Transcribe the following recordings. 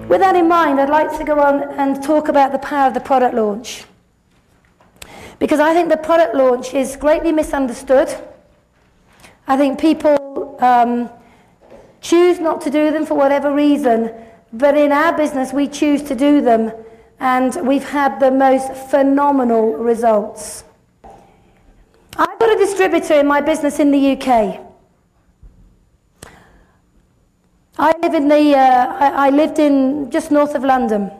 With that in mind, I'd like to go on and talk about the power of the product launch. Because I think the product launch is greatly misunderstood. I think people choose not to do them for whatever reason, but in our business we choose to do them, and we've had the most phenomenal results. I've got a distributor in my business in the UK. I lived in just north of London,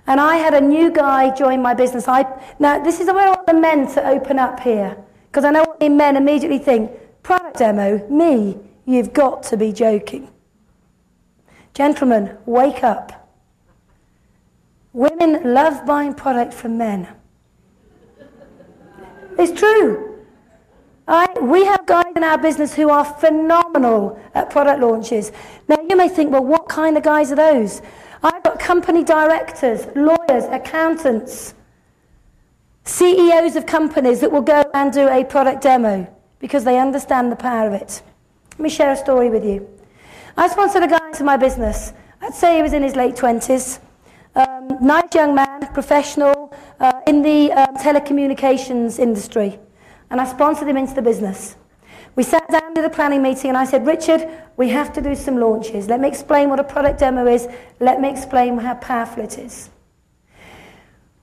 and I had a new guy join my business. Now, this is where I want the men to open up here, because I know what the men immediately think. Product demo, me, you've got to be joking. Gentlemen, wake up. Women love buying product from men. It's true. We have guys in our business who are phenomenal at product launches. Now, you may think, well, what kind of guys are those? I've got company directors, lawyers, accountants, CEOs of companies that will go and do a product demo because they understand the power of it. Let me share a story with you. I sponsored a guy into my business. I'd say he was in his late 20s. Nice young man, professional, in the telecommunications industry. And I sponsored him into the business. We sat down to the planning meeting and I said, Richard, we have to do some launches. Let me explain what a product demo is. Let me explain how powerful it is.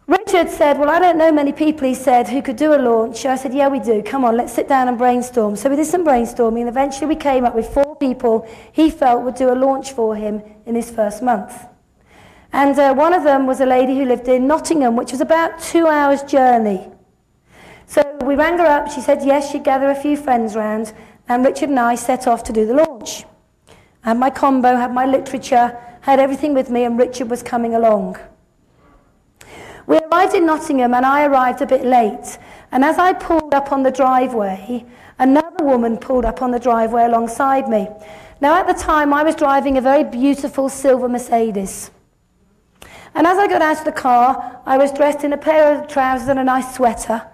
Richard said, well, I don't know many people, he said, who could do a launch. I said, yeah, we do. Come on, let's sit down and brainstorm. So we did some brainstorming, and eventually we came up with 4 people he felt would do a launch for him in his first month. And one of them was a lady who lived in Nottingham, which was about 2 hours' journey. So we rang her up, she said yes, she'd gather a few friends round, and Richard and I set off to do the launch. I had my combo, had my literature, had everything with me, and Richard was coming along. We arrived in Nottingham, and I arrived a bit late, and as I pulled up on the driveway, another woman pulled up on the driveway alongside me. Now at the time I was driving a very beautiful silver Mercedes. And as I got out of the car, I was dressed in a pair of trousers and a nice sweater.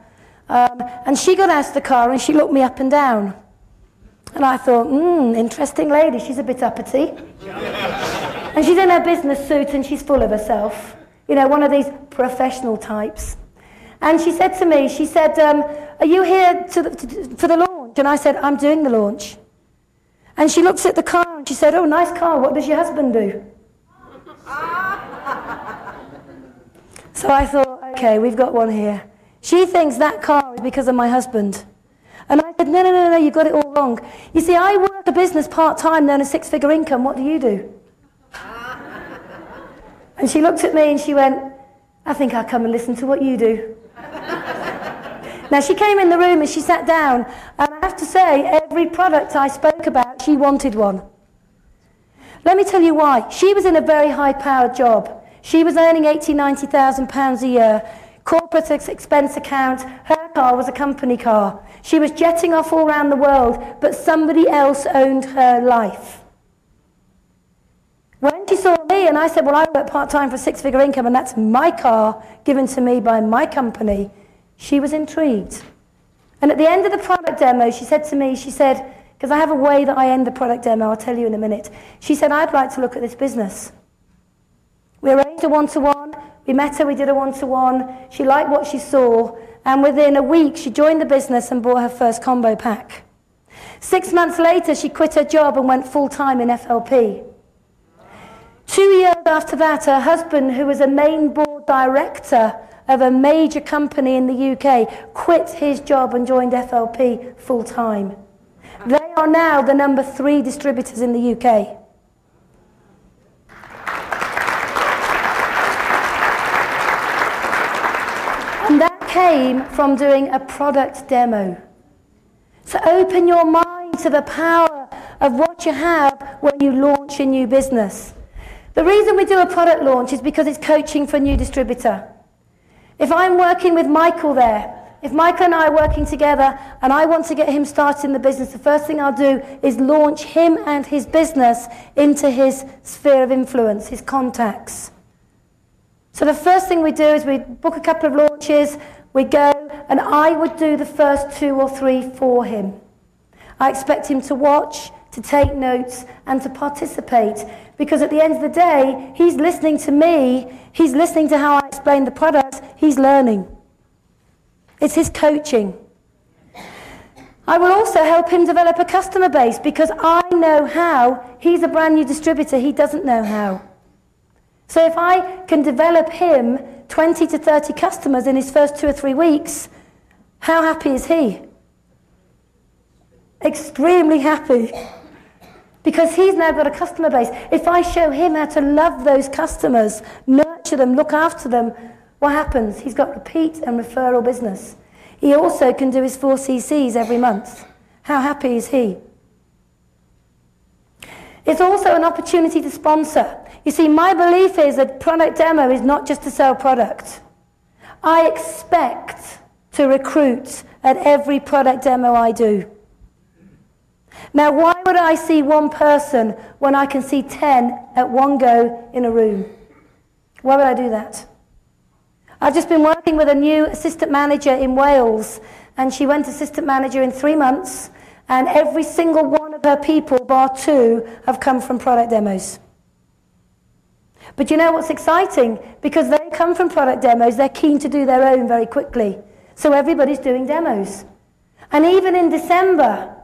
And she got out of the car and she looked me up and down. And I thought, interesting lady, she's a bit uppity. And she's in her business suit and she's full of herself. You know, one of these professional types. And she said to me, she said, are you here for the launch? And I said, I'm doing the launch. And she looked at the car and she said, oh, nice car, what does your husband do? So I thought, okay, we've got one here. She thinks that car is because of my husband. And I said, no, you've got it all wrong. You see, I work a business part-time, earn a 6-figure income. What do you do? And she looked at me and she went, I think I'll come and listen to what you do. Now, she came in the room and she sat down. And I have to say, every product I spoke about, she wanted one. Let me tell you why. She was in a very high-powered job. She was earning £80,000, £90,000 a year. Corporate expense account, her car was a company car. She was jetting off all around the world, but somebody else owned her life. When she saw me and I said, well, I work part-time for a 6-figure income and that's my car given to me by my company, she was intrigued. And at the end of the product demo, she said to me, she said, because I have a way that I end the product demo, I'll tell you in a minute. She said, I'd like to look at this business. We arranged a one-to-one. We met her, we did a one-to-one. She liked what she saw, and within a week she joined the business and bought her first combo pack. 6 months later, she quit her job and went full-time in FLP. 2 years after that, her husband, who was a main board director of a major company in the UK, quit his job and joined FLP full-time. They are now the number 3 distributors in the UK. And that came from doing a product demo. So open your mind to the power of what you have when you launch a new business. The reason we do a product launch is because it's coaching for a new distributor. If I'm working with Michael there, if Michael and I are working together and I want to get him started in the business, the first thing I'll do is launch him and his business into his sphere of influence, his contacts. So the first thing we do is we book a couple of launches, we go, and I would do the first 2 or 3 for him. I expect him to watch, to take notes and to participate, because at the end of the day, he's listening to me, he's listening to how I explain the product, he's learning. It's his coaching. I will also help him develop a customer base, because I know how. He's a brand new distributor, he doesn't know how. So if I can develop him 20 to 30 customers in his first 2 or 3 weeks, how happy is he? Extremely happy. Because he's now got a customer base. If I show him how to love those customers, nurture them, look after them, what happens? He's got repeat and referral business. He also can do his 4 CCs every month. How happy is he? It's also an opportunity to sponsor. You see, my belief is that product demo is not just to sell product. I expect to recruit at every product demo I do. Now, why would I see one person when I can see 10 at one go in a room? Why would I do that? I've just been working with a new assistant manager in Wales, and she went assistant manager in 3 months, and every single one of her people, bar 2, have come from product demos. But you know what's exciting? Because they come from product demos, they're keen to do their own very quickly. So everybody's doing demos. And even in December,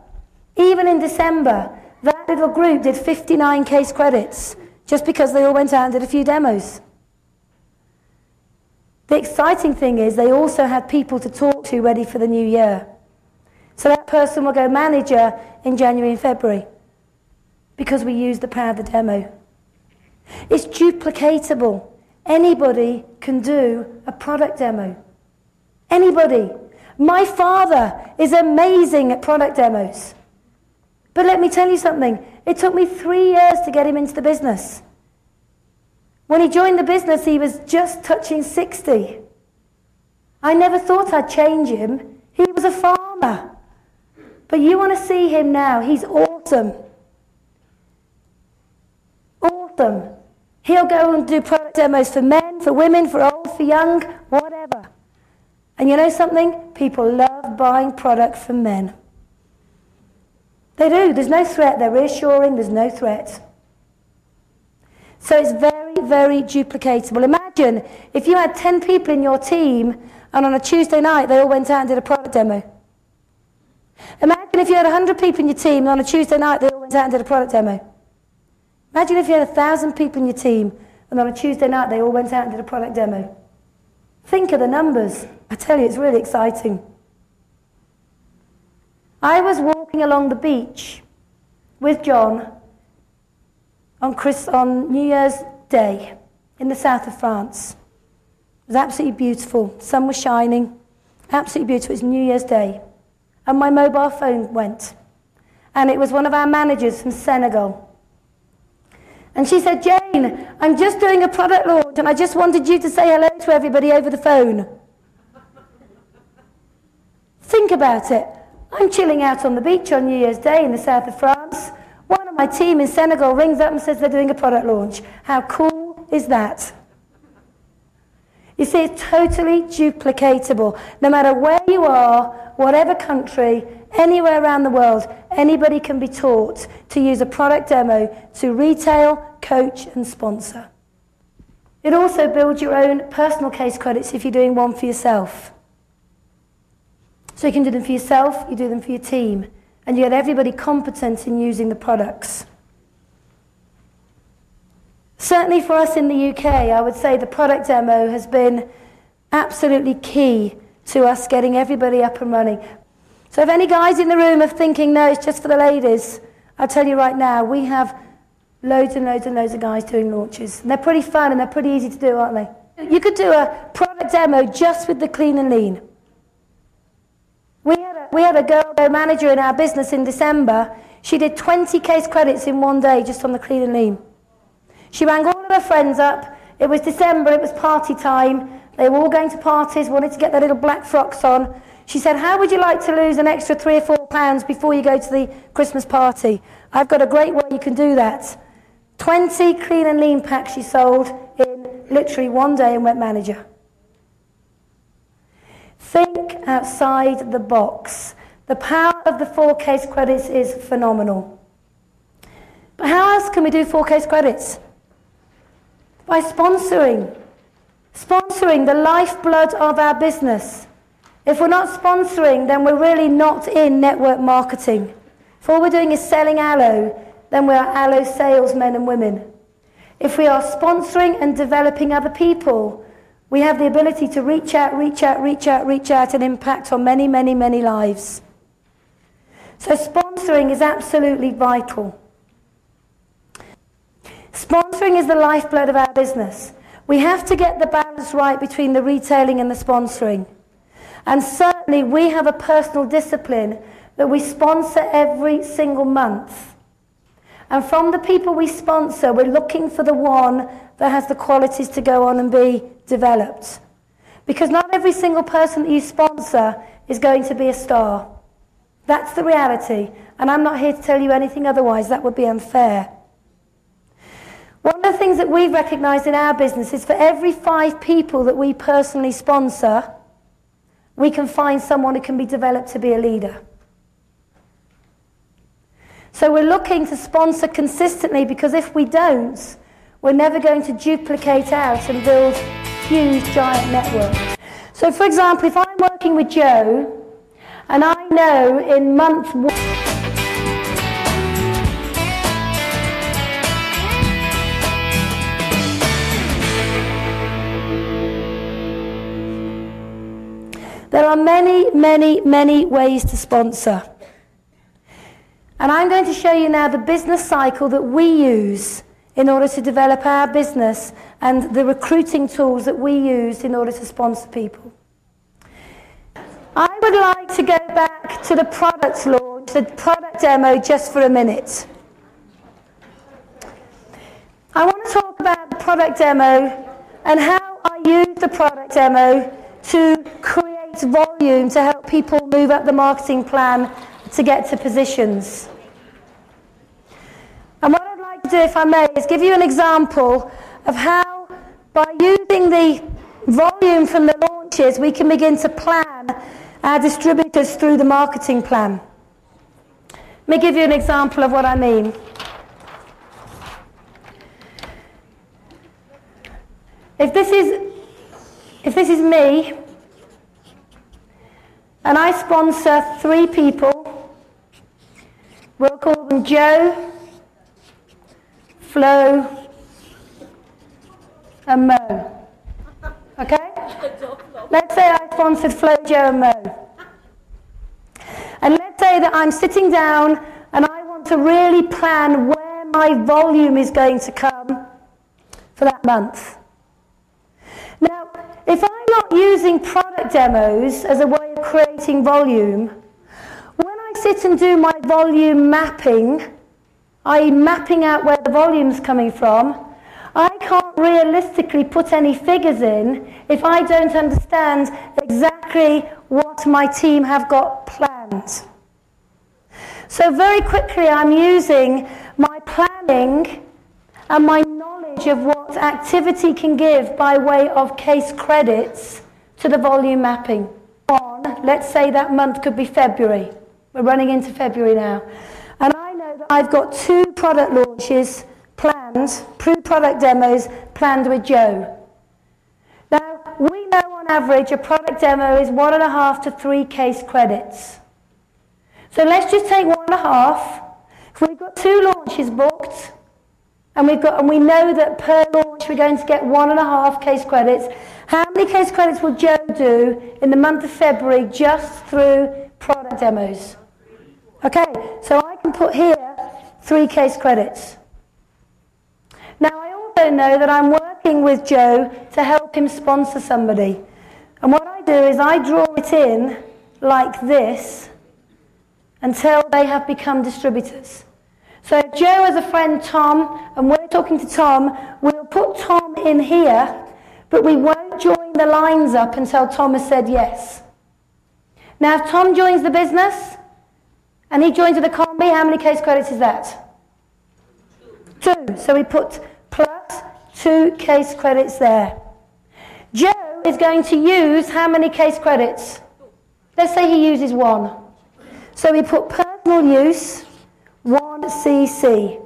that little group did 59 case credits, just because they all went out and did a few demos. The exciting thing is they also had people to talk to ready for the new year. So that person will go manager in January and February, because we use the power of the demo. It's duplicatable. Anybody can do a product demo. Anybody. My father is amazing at product demos. But let me tell you something. It took me 3 years to get him into the business. When he joined the business, he was just touching 60. I never thought I'd change him. He was a farmer. But you want to see him now. He's awesome. Awesome. He'll go and do product demos for men, for women, for old, for young, whatever. And you know something? People love buying product from men. They do. There's no threat. They're reassuring. There's no threat. So it's very, very duplicatable. Imagine if you had 10 people in your team and on a Tuesday night they all went out and did a product demo. Imagine if you had 100 people in your team and on a Tuesday night they all went out and did a product demo. Imagine if you had 1,000 people in your team and on a Tuesday night they all went out and did a product demo. Think of the numbers. I tell you, it's really exciting. I was walking along the beach with John on New Year's Day in the south of France. It was absolutely beautiful. The sun was shining. Absolutely beautiful. It was New Year's Day. And my mobile phone went. And it was one of our managers from Senegal. And she said, "Jane, I'm just doing a product launch and I just wanted you to say hello to everybody over the phone." Think about it. I'm chilling out on the beach on New Year's Day in the south of France. One of my team in Senegal rings up and says they're doing a product launch. How cool is that? You see, it's totally duplicatable. No matter where you are, whatever country, anywhere around the world, anybody can be taught to use a product demo to retail, coach, and sponsor. It also builds your own personal case credits if you're doing one for yourself. So you can do them for yourself, you do them for your team, and you get everybody competent in using the products. Certainly for us in the UK, I would say the product demo has been absolutely key to us getting everybody up and running. So if any guys in the room are thinking, no, it's just for the ladies, I'll tell you right now, we have loads and loads and loads of guys doing launches. And they're pretty fun and they're pretty easy to do, aren't they? You could do a product demo just with the clean and lean. We had a girl go manager in our business in December. She did 20 case credits in one day just on the clean and lean. She rang all of her friends up. It was December, it was party time. They were all going to parties, wanted to get their little black frocks on. She said, "How would you like to lose an extra 3 or 4 pounds before you go to the Christmas party? I've got a great way you can do that." 20 clean and lean packs she sold in literally one day and went manager. Think outside the box. The power of the 4 case credits is phenomenal. But how else can we do 4 case credits? By sponsoring. Sponsoring, the lifeblood of our business. If we're not sponsoring, then we're really not in network marketing. If all we're doing is selling aloe, then we're aloe salesmen and women. If we are sponsoring and developing other people, we have the ability to reach out and impact on many, many, many lives. So sponsoring is absolutely vital. Sponsoring is the lifeblood of our business. We have to get the balance right between the retailing and the sponsoring. And certainly we have a personal discipline that we sponsor every single month. And from the people we sponsor, we're looking for the one that has the qualities to go on and be developed. Because not every single person that you sponsor is going to be a star. That's the reality. And I'm not here to tell you anything otherwise. That would be unfair. One of the things that we've recognized in our business is for every 5 people that we personally sponsor, we can find someone who can be developed to be a leader. So we're looking to sponsor consistently, because if we don't, we're never going to duplicate out and build huge, giant networks. So for example, if I'm working with Joe, and I know in month 1, there are many, many, many ways to sponsor. And I'm going to show you now the business cycle that we use in order to develop our business and the recruiting tools that we use in order to sponsor people. I would like to go back to the product launch, the product demo, just for a minute. I want to talk about the product demo and how I use the product demo to create volume to help people move up the marketing plan to get to positions. And what I'd like to do, if I may, is give you an example of how, by using the volume from the launches, we can begin to plan our distributors through the marketing plan. Let me give you an example of what I mean. If this is me, and I sponsor 3 people, we'll call them Joe, Flo, and Mo. Okay? Let's say I sponsored Flo, Joe, and Mo. And let's say that I'm sitting down and I want to really plan where my volume is going to come for that month. Now, if I'm not using product demos as a way of creating volume, when I sit and do my volume mapping, i.e. mapping out where the volume's coming from, I can't realistically put any figures in if I don't understand exactly what my team have got planned. So very quickly I'm using my planning and my knowledge of what activity can give by way of case credits to the volume mapping. Let's say that month could be February. We're running into February now. And I know that I've got 2 product launches planned, 2 product demos planned with Joe. Now, we know on average a product demo is 1.5 to 3 case credits. So let's just take 1.5. If we've got 2 launches booked, and we know that per launch we're going to get 1.5 case credits, how many case credits will Joe do in the month of February just through product demos? Okay, so I can put here 3 case credits. Now I also know that I'm working with Joe to help him sponsor somebody. And what I do is I draw it in like this until they have become distributors. So if Joe has a friend Tom, and we're talking to Tom, we'll put Tom in here, but we won't join the lines up until Tom has said yes. Now if Tom joins the business, and he joins with a combi, how many case credits is that? 2. So we put plus 2 case credits there. Joe is going to use how many case credits? Let's say he uses 1. So we put personal use, 1 CC.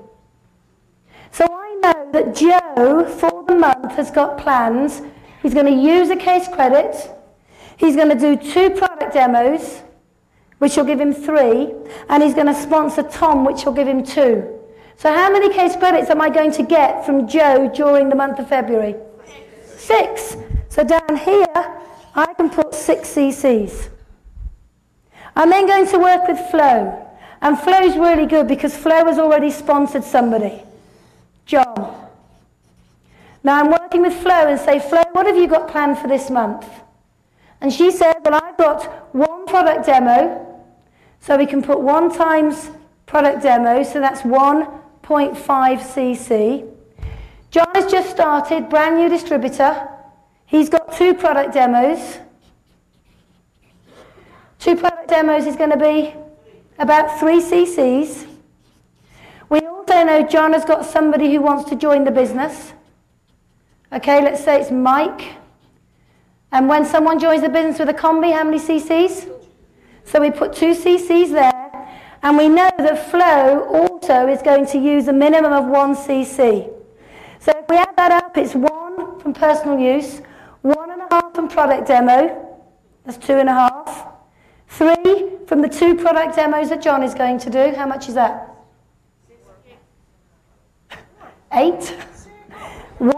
that Joe, for the month, has got plans. He's going to use a case credit. He's going to do 2 product demos, which will give him 3. And he's going to sponsor Tom, which will give him 2. So how many case credits am I going to get from Joe during the month of February? 6. So down here, I can put 6 CCs. I'm then going to work with Flo. And Flo's really good because Flo has already sponsored somebody. John. Now I'm working with Flo and say, Flo, what have you got planned for this month? And she said, well, I've got 1 product demo. So we can put 1 times product demo, so that's 1.5 cc. John has just started, brand new distributor. He's got 2 product demos. 2 product demos is going to be about 3 cc's. We also know John has got somebody who wants to join the business. Okay, let's say it's Mike. And when someone joins the business with a combi, how many cc's? So we put 2 cc's there. And we know that Flo also is going to use a minimum of 1 cc. So if we add that up, it's 1 from personal use, 1.5 from product demo, that's 2.5. 3 from the 2 product demos that John is going to do. How much is that? 8. 1,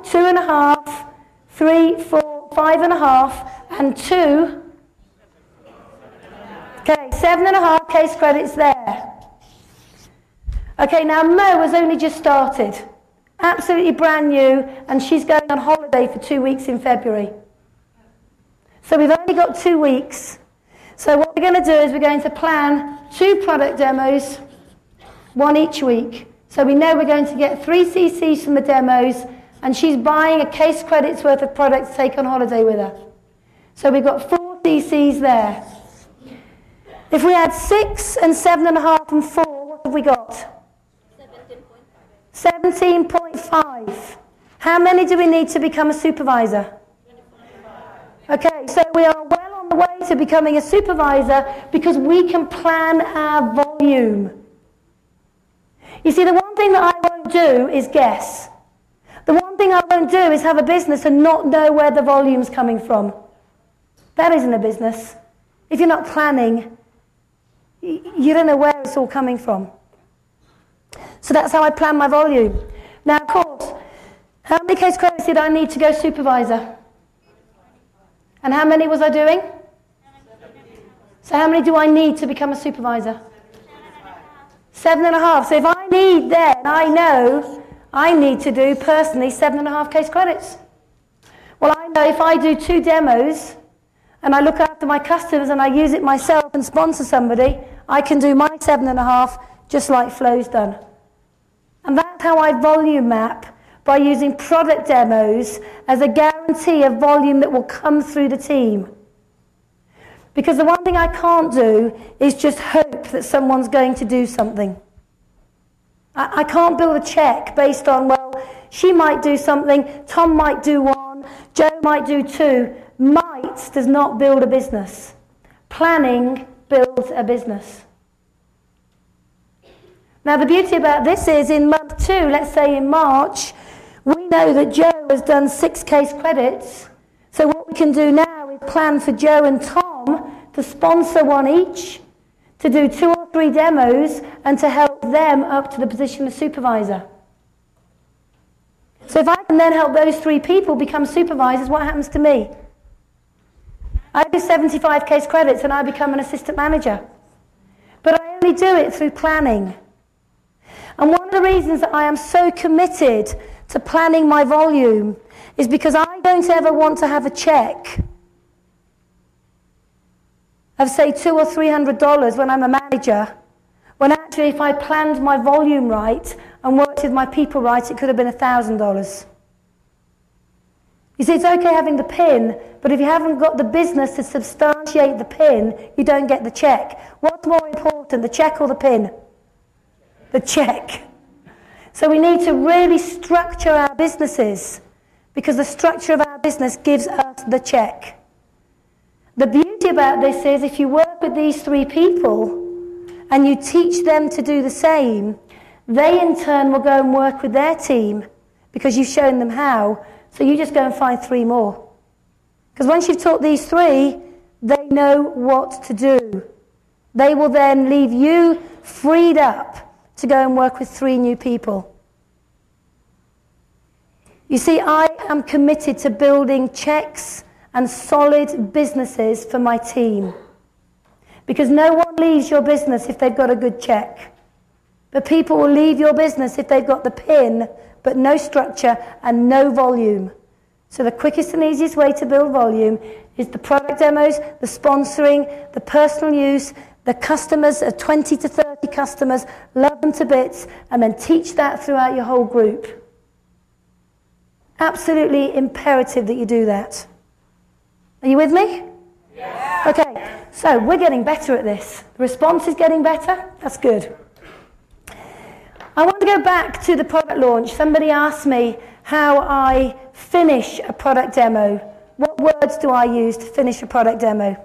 2.5, 3, 4, 5.5, and 2. Okay, 7.5 case credits there. Okay, now Mo has only just started. Absolutely brand new, and she's going on holiday for 2 weeks in February. So we've only got 2 weeks. So what we're going to do is we're going to plan 2 product demos, 1 each week. So we know we're going to get 3 cc's from the demos, and she's buying a case credit's worth of products to take on holiday with her. So we've got 4 cc's there. If we add 6 and 7.5 and 4, what have we got? 17.5. How many do we need to become a supervisor? Okay, so we are well on the way to becoming a supervisor because we can plan our volume. You see, the one thing that I won't do is guess. The one thing I won't do is have a business and not know where the volume's coming from. That isn't a business. If you're not planning, you don't know where it's all coming from. So that's how I plan my volume. Now, of course, how many case credits did I need to go supervisor? And how many was I doing? So how many do I need to become a supervisor? 7.5. So if I need then, I know I need to do personally 7.5 case credits. Well, I know if I do 2 demos and I look after my customers and I use it myself and sponsor somebody, I can do my 7.5 just like Flo's done. And that's how I volume map, by using product demos as a guarantee of volume that will come through the team. Because the one thing I can't do is just hope that someone's going to do something. I can't build a check based on, well, she might do something, Tom might do 1, Joe might do 2. Might does not build a business. Planning builds a business. Now the beauty about this is in month 2, let's say in March, we know that Joe has done 6 case credits. So what we can do now is plan for Joe and Tom to sponsor 1 each, to do 2 or 3 demos, and to help them up to the position of supervisor. So if I can then help those 3 people become supervisors, what happens to me? I do 75 case credits and I become an assistant manager. But I only do it through planning. And one of the reasons that I am so committed to planning my volume is because I don't ever want to have a check of say $200 or $300 when I'm a manager, when actually if I planned my volume right and worked with my people right, it could have been $1,000. You see, it's okay having the PIN, but if you haven't got the business to substantiate the PIN, you don't get the check. What's more important, the check or the PIN? The check. So we need to really structure our businesses, because the structure of our business gives us the check. The beauty about this is if you work with these 3 people and you teach them to do the same, they in turn will go and work with their team because you've shown them how. So you just go and find 3 more. Because once you've taught these 3, they know what to do. They will then leave you freed up to go and work with 3 new people. You see, I am committed to building checks and solid businesses for my team. Because no one leaves your business if they've got a good check. But people will leave your business if they've got the pin, but no structure and no volume. So the quickest and easiest way to build volume is the product demos, the sponsoring, the personal use, the customers, 20 to 30 customers, love them to bits, and then teach that throughout your whole group. Absolutely imperative that you do that. Are you with me? Yeah. Okay, so we're getting better at this. The response is getting better. That's good. I want to go back to the product launch. Somebody asked me how I finish a product demo. What words do I use to finish a product demo?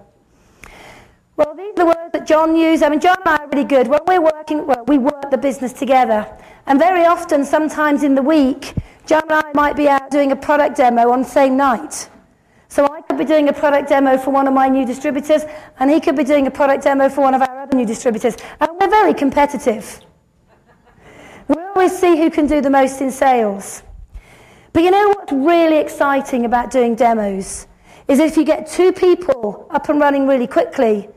Well, these are the words that John used. I mean, John and I are really good. When we're working, well, we work the business together. And very often, sometimes in the week, John and I might be out doing a product demo on the same night. So I could be doing a product demo for one of my new distributors, and he could be doing a product demo for one of our other new distributors. And we're very competitive. We always see who can do the most in sales. But you know what's really exciting about doing demos? Is if you get 2 people up and running really quickly,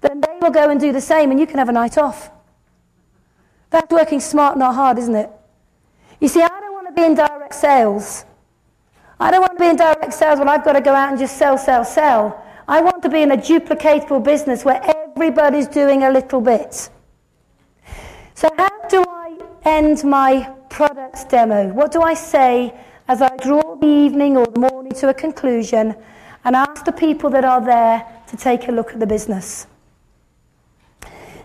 then they will go and do the same, and you can have a night off. That's working smart, not hard, isn't it? You see, I don't want to be in direct sales. I don't want to be in direct sales when I've got to go out and just sell, sell, sell. I want to be in a duplicatable business where everybody's doing a little bit. So how do I end my product demo? What do I say as I draw the evening or the morning to a conclusion and ask the people that are there to take a look at the business?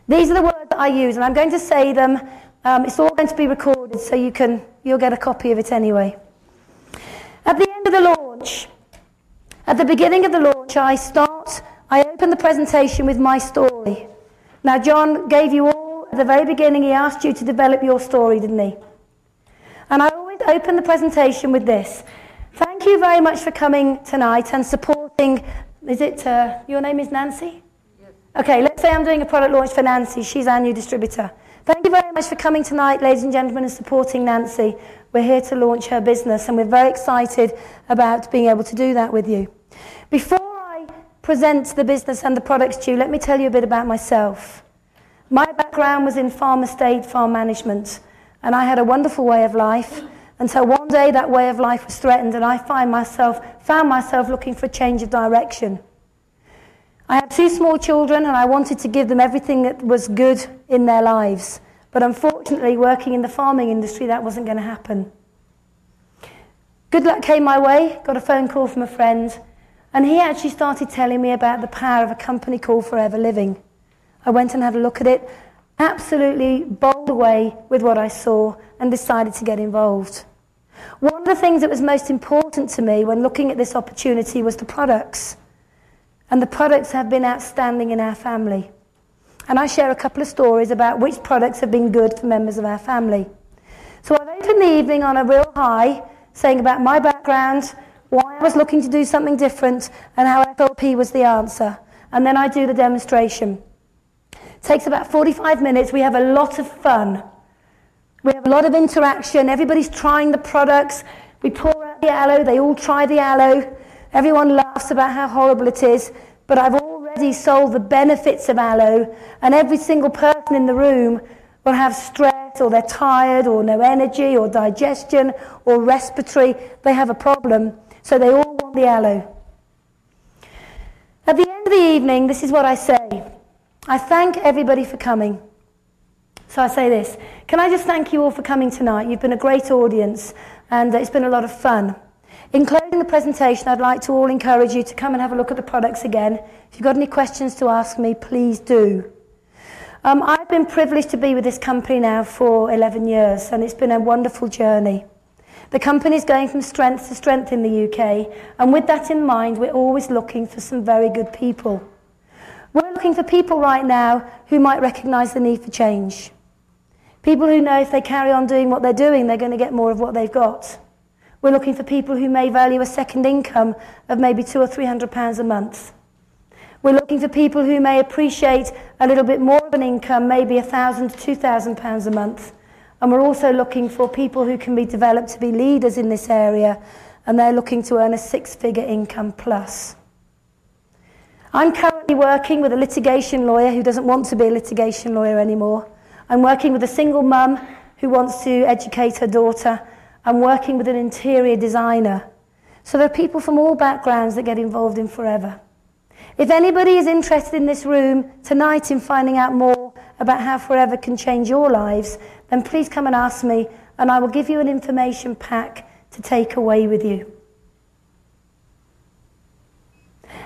These are the words that I use, and I'm going to say them. It's all going to be recorded, so you'll get a copy of it anyway. At the end of the launch, at the beginning of the launch, I open the presentation with my story. Now, John gave you all, at the very beginning, he asked you to develop your story, didn't he? And I always open the presentation with this. Thank you very much for coming tonight and supporting, your name is Nancy? Yes. Okay, let's say I'm doing a product launch for Nancy. She's our new distributor. Thank you very much for coming tonight, ladies and gentlemen, and supporting Nancy. We're here to launch her business, and we're very excited about being able to do that with you. Before I present the business and the products to you, let me tell you a bit about myself. My background was in farm estate, farm management, and I had a wonderful way of life until one day that way of life was threatened, and I found myself looking for a change of direction. I had 2 small children, and I wanted to give them everything that was good in their lives. But unfortunately, working in the farming industry, that wasn't going to happen. Good luck came my way, got a phone call from a friend, and he actually started telling me about the power of a company called Forever Living. I went and had a look at it, absolutely bowled away with what I saw, and decided to get involved. One of the things that was most important to me when looking at this opportunity was the products. And the products have been outstanding in our family. And I share a couple of stories about which products have been good for members of our family. So I've opened the evening on a real high, saying about my background, why I was looking to do something different, and how FLP was the answer. And then I do the demonstration. It takes about 45 minutes. We have a lot of fun. We have a lot of interaction. Everybody's trying the products. We pour out the aloe. They all try the aloe. Everyone laughs about how horrible it is, but I've already sold the benefits of aloe, and every single person in the room will have stress, or they're tired, or no energy, or digestion, or respiratory. They have a problem, so they all want the aloe. At the end of the evening, this is what I say. I thank everybody for coming. So I say this, can I just thank you all for coming tonight? You've been a great audience, and it's been a lot of fun. In closing the presentation, I'd like to all encourage you to come and have a look at the products again. If you've got any questions to ask me, please do. I've been privileged to be with this company now for 11 years, and it's been a wonderful journey. The company's going from strength to strength in the UK, and with that in mind, we're always looking for some very good people. We're looking for people right now who might recognise the need for change. People who know if they carry on doing what they're doing, they're going to get more of what they've got. We're looking for people who may value a second income of maybe £200 or £300 a month. We're looking for people who may appreciate a little bit more of an income, maybe £1,000 to £2,000 a month. And we're also looking for people who can be developed to be leaders in this area, and they're looking to earn a six-figure income plus. I'm currently working with a litigation lawyer who doesn't want to be a litigation lawyer anymore. I'm working with a single mum who wants to educate her daughter. I'm working with an interior designer. So there are people from all backgrounds that get involved in Forever. If anybody is interested in this room tonight in finding out more about how Forever can change your lives, then please come and ask me, and I will give you an information pack to take away with you.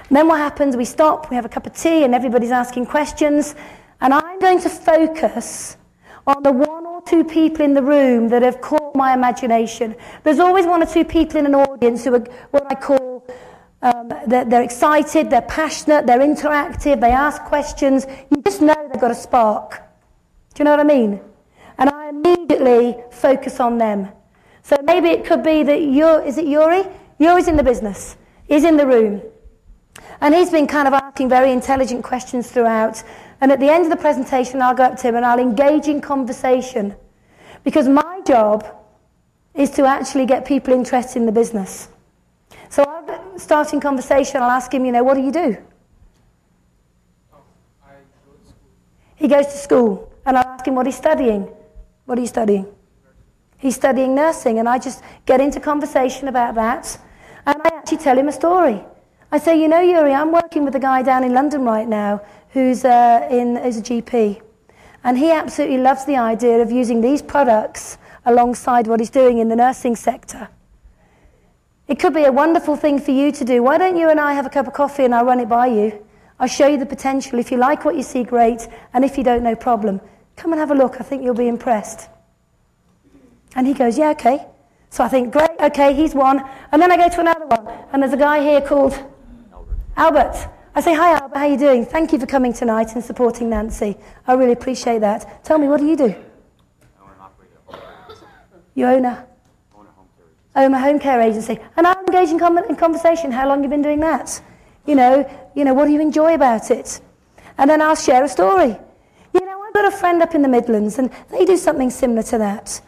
And then what happens, we stop, we have a cup of tea, and everybody's asking questions, and I'm going to focus on the one or two people in the room that have caught my imagination. There's always one or two people in an audience who are what I call, they're excited, they're passionate, they're interactive, they ask questions. You just know they've got a spark. Do you know what I mean? And I immediately focus on them. So maybe it could be that is it Yuri? Yuri's in the business. He's in the room. And he's been kind of asking very intelligent questions throughout. And at the end of the presentation, I'll go up to him and I'll engage in conversation. Because my job is to actually get people interested in the business. So I'll start in conversation, I'll ask him, what do you do? I go to school. He goes to school. And I'll ask him what he's studying. What are you studying? He's studying nursing. And I just get into conversation about that. And I actually tell him a story. I say, Yuri, I'm working with a guy down in London right now who's a GP. And he absolutely loves the idea of using these products alongside what he's doing in the nursing sector. It could be a wonderful thing for you to do. Why don't you and I have a cup of coffee and I'll run it by you? I'll show you the potential. If you like what you see, great. And if you don't, no problem. Come and have a look. I think you'll be impressed. And he goes, yeah, okay. So I think, great, okay, he's one. And then I go to another one. And there's a guy here called Albert. I say, hi Albert, how are you doing? Thank you for coming tonight and supporting Nancy. I really appreciate that. Tell me, what do you do? I own and operate a home care agency. You own a home care agency. Own a home care agency. And I'll engage in conversation. How long have you been doing that? What do you enjoy about it? And then I'll share a story. I've got a friend up in the Midlands and they do something similar to that.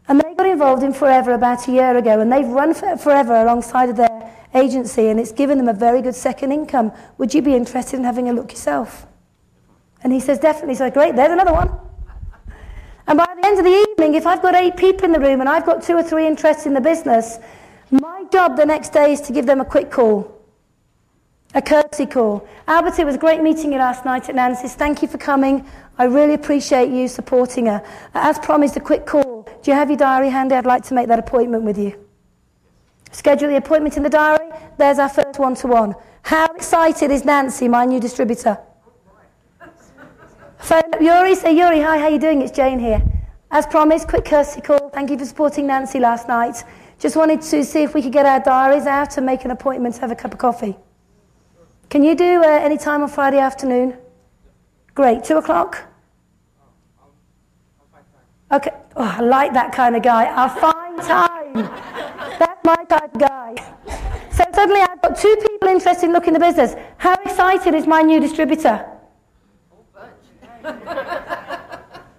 And they got involved in Forever about a year ago, and they've run Forever alongside of their agency, and it's given them a very good second income. Would you be interested in having a look yourself? And he says, definitely. So great, there's another one. And by the end of the evening, if I've got 8 people in the room and I've got 2 or 3 interests in the business, my job the next day is to give them a quick call, a courtesy call. Albert, it was great meeting you last night at Nancy's. Thank you for coming. I really appreciate you supporting her. As promised, a quick call. Do you have your diary handy? I'd like to make that appointment with you. Schedule the appointment in the diary. There's our first one-to-one. How excited is Nancy, my new distributor? Phone up Yuri. Say, Yuri, hi, how you doing? It's Jane here. As promised, quick courtesy call. Thank you for supporting Nancy last night. Just wanted to see if we could get our diaries out and make an appointment to have a cup of coffee. Can you do any time on Friday afternoon? Great. 2 o'clock? Okay. Oh, I like that kind of guy. I'll find time. That's my type of guy. So suddenly I've got 2 people interested in looking at the business. How excited is my new distributor?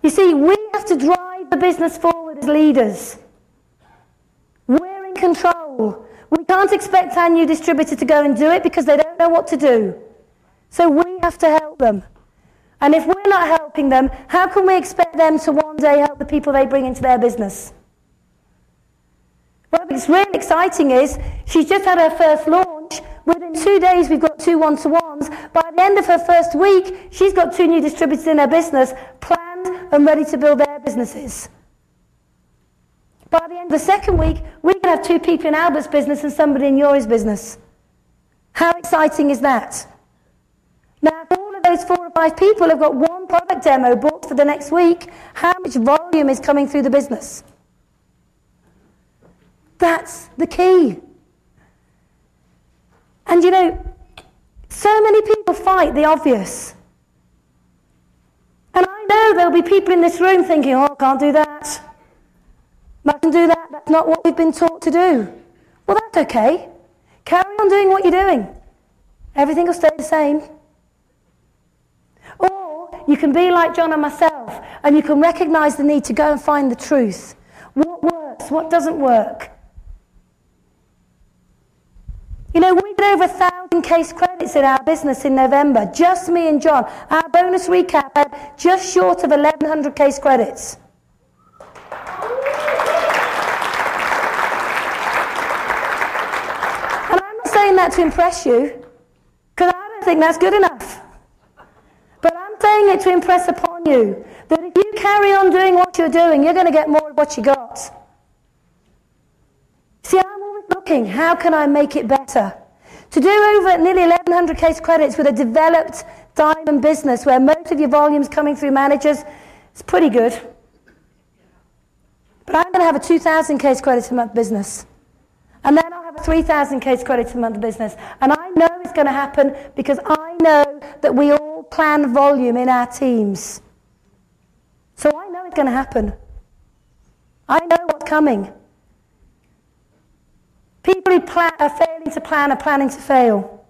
You see, we have to drive the business forward as leaders. We're in control. We can't expect our new distributor to go and do it because they don't know what to do. So we have to help them. And if we're not helping them, how can we expect them to one day help the people they bring into their business? What's really exciting is she's just had her first launch. Within 2 days, we've got 2 one-to-ones. By the end of her first week, she's got 2 new distributors in her business, planned and ready to build their businesses. By the end of the second week, we can have 2 people in Albert's business and somebody in Yuri's business. How exciting is that? Now, if all of those 4 or 5 people have got 1 product demo booked for the next week, how much volume is coming through the business? That's the key. And so many people fight the obvious. And I know there'll be people in this room thinking, oh, I can't do that. Mustn't do that, that's not what we've been taught to do. Well, that's okay. Carry on doing what you're doing. Everything will stay the same. Or you can be like John and myself, and you can recognize the need to go and find the truth. What works? What doesn't work? You know, we did over 1,000 case credits in our business in November. Just me and John. Our bonus recap had just short of 1,100 case credits. And I'm not saying that to impress you, because I don't think that's good enough. But I'm saying it to impress upon you that if you carry on doing what you're doing, you're going to get more of what you got. See, I'm always looking, how can I make it better? To do over nearly 1,100 case credits with a developed diamond business where most of your volume's coming through managers, it's pretty good. But I'm going to have a 2,000 case credits a month business. And then I'll have a 3,000 case credits a month business. And I know it's going to happen because I know that we all plan volume in our teams. So I know it's going to happen. I know what's coming. People who are failing to plan are planning to fail.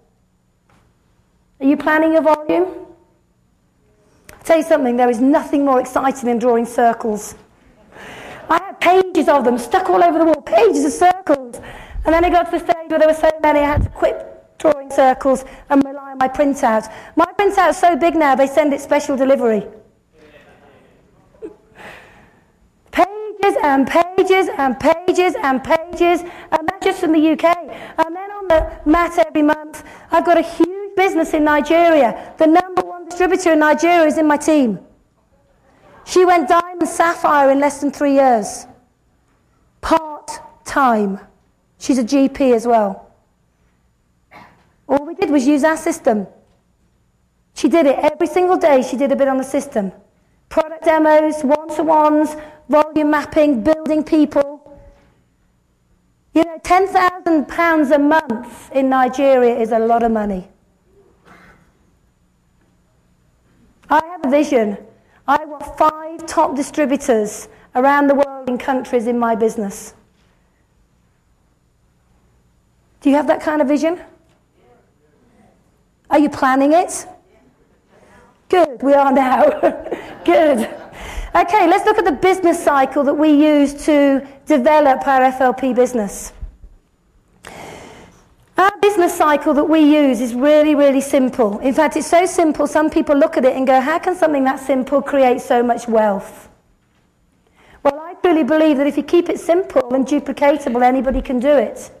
Are you planning your volume? I'll tell you something, there is nothing more exciting than drawing circles. I had pages of them stuck all over the wall, pages of circles. And then I got to the stage where there were so many I had to quit drawing circles and rely on my printout. My printout is so big now they send it special delivery. Pages and pages and pages and pages, and that's just from the UK. And then on the mat every month, I've got a huge business in Nigeria. The #1 distributor in Nigeria is in my team. She went diamond sapphire in less than 3 years. Part-time. She's a GP as well. All we did was use our system. She did it every single day. She did a bit on the system. Product demos, one-to-ones, volume mapping, building people. You know, £10,000 a month in Nigeria is a lot of money. I have a vision. I want 5 top distributors around the world in countries in my business. Do you have that kind of vision? Are you planning it? Good, we are now. Good. Okay, let's look at the business cycle that we use to develop our FLP business. Our business cycle that we use is really, really simple. In fact, it's so simple, some people look at it and go, how can something that simple create so much wealth? Well, I truly believe that if you keep it simple and duplicatable, anybody can do it.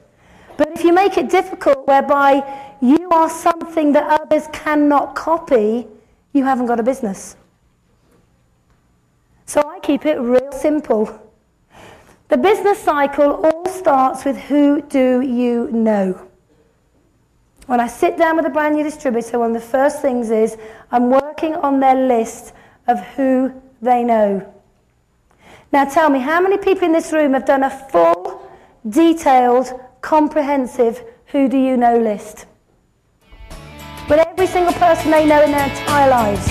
But if you make it difficult, whereby you are something that others cannot copy, you haven't got a business. So I keep it real simple. The business cycle all starts with who do you know? When I sit down with a brand new distributor, one of the first things is I'm working on their list of who they know. Now tell me, how many people in this room have done a full, detailed, comprehensive who do you know list? With every single person they know in their entire lives.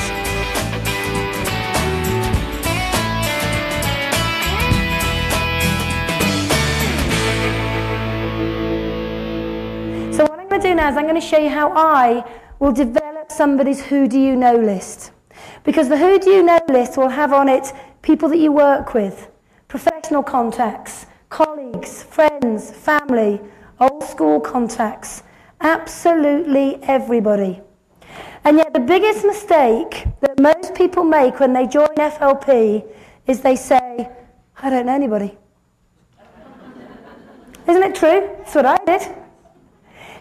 So what I'm going to do now is I'm going to show you how I will develop somebody's who do you know list. Because the who do you know list will have on it people that you work with, professional contacts, colleagues, friends, family, old school contacts, absolutely everybody. And yet the biggest mistake that most people make when they join FLP is they say, I don't know anybody. Isn't it true? That's what I did.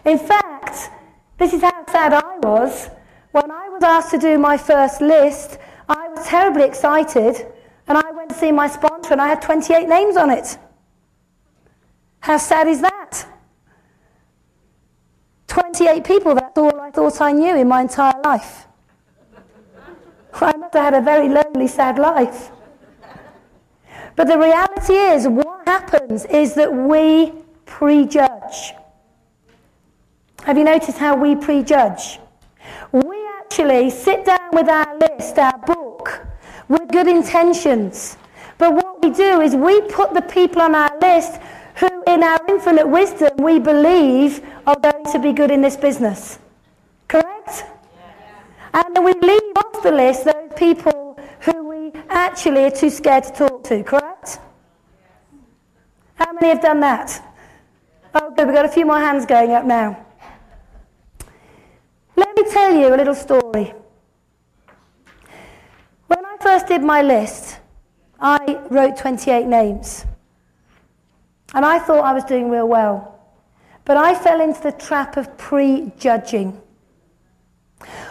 In fact, this is how sad I was. When I was asked to do my first list, I was terribly excited, and I went to see my sponsor and I had 28 names on it. How sad is that? 28 people, that's all I thought I knew in my entire life. I must have had a very lonely, sad life. But the reality is, what happens is that we prejudge. Have you noticed how we prejudge? We actually sit down with our list, our book, with good intentions. But what we do is we put the people on our list who, in our infinite wisdom, we believe are going to be good in this business. Correct? And then we leave off the list those people who we actually are too scared to talk to. Correct? How many have done that? Oh, good. We've got a few more hands going up now. Let me tell you a little story. When I first did my list, I wrote 28 names. And I thought I was doing real well. But I fell into the trap of prejudging.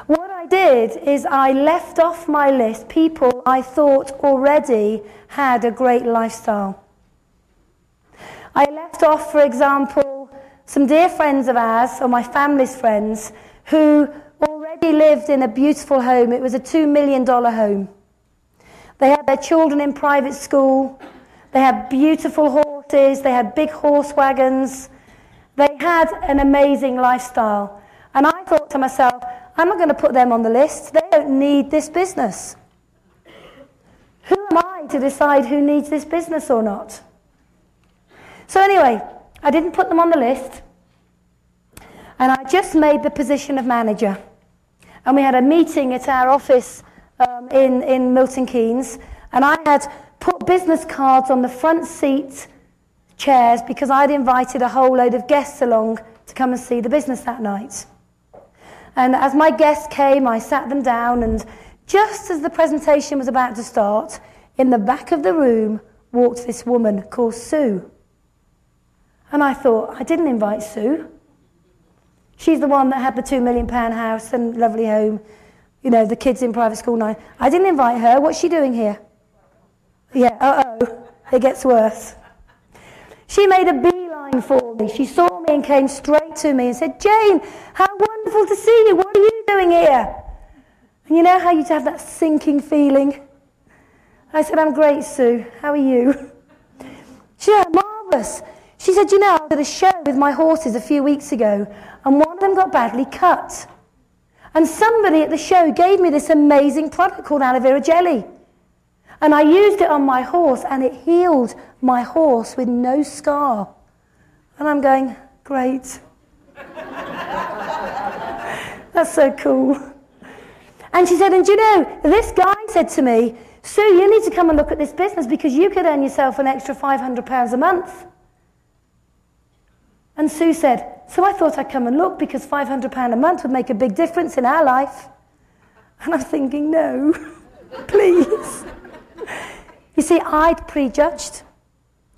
What I did is I left off my list people I thought already had a great lifestyle. I left off, for example, some dear friends of ours, or my family's friends, who already lived in a beautiful home. It was a $2 million home. They had their children in private school. They had beautiful horses. They had big horse wagons. They had an amazing lifestyle. And I thought to myself, I'm not going to put them on the list. They don't need this business. Who am I to decide who needs this business or not? So anyway, I didn't put them on the list. And I just made the position of manager. And we had a meeting at our office in Milton Keynes. And I had put business cards on the front seat chairs because I'd invited a whole load of guests along to come and see the business that night. And as my guests came, I sat them down, and just as the presentation was about to start, in the back of the room walked this woman called Sue. And I thought, I didn't invite Sue. She's the one that had the £2 million house and lovely home, you know, the kids in private school now. I didn't invite her. What's she doing here? Yeah, it gets worse. She made a beeline for me. She saw me and came straight to me and said, Jane, how wonderful to see you. What are you doing here? And you know how you have that sinking feeling? I said, I'm great, Sue. How are you? She said, marvellous. She said, you know, I was at a show with my horses a few weeks ago, and one of them got badly cut. And somebody at the show gave me this amazing product called aloe vera jelly. And I used it on my horse, and it healed my horse with no scar. And I'm going, great. That's so cool. And she said, and you know, this guy said to me, Sue, you need to come and look at this business because you could earn yourself an extra £500 a month. And Sue said, so I thought I'd come and look because £500 a month would make a big difference in our life. And I'm thinking, no, please. You see, I'd prejudged.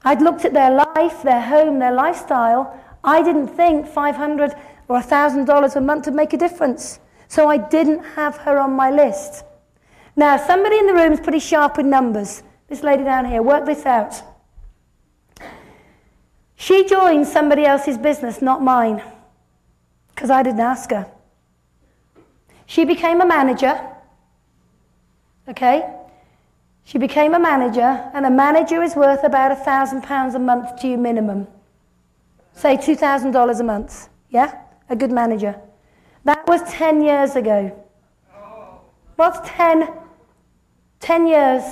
I'd looked at their life, their home, their lifestyle. I didn't think $500 or $1,000 a month would make a difference. So I didn't have her on my list. Now, somebody in the room is pretty sharp with numbers. This lady down here, work this out. She joined somebody else's business, not mine, because I didn't ask her. She became a manager, okay? She became a manager, and a manager is worth about £1,000 a month to you minimum. Say $2,000 a month, yeah? A good manager. That was 10 years ago. What's 10 years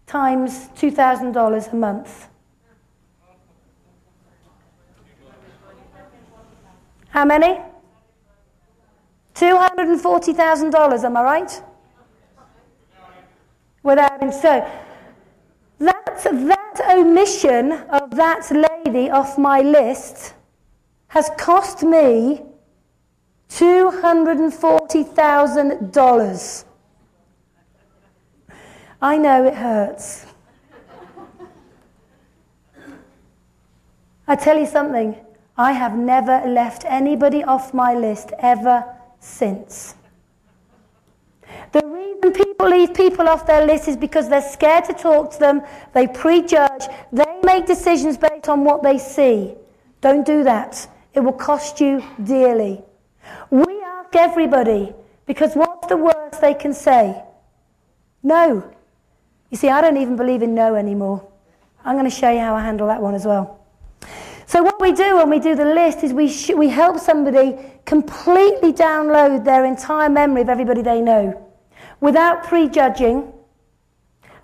times $2,000 a month? How many? $240,000, am I right? Without him. So, that omission of that lady off my list has cost me $240,000. I know it hurts. I tell you something, I have never left anybody off my list ever since. The reason people leave people off their list is because they're scared to talk to them, they prejudge, they make decisions based on what they see. Don't do that. It will cost you dearly. We ask everybody, because what's the worst they can say? No. You see, I don't even believe in no anymore. I'm going to show you how I handle that one as well. So what we do when we do the list is we help somebody completely download their entire memory of everybody they know without prejudging,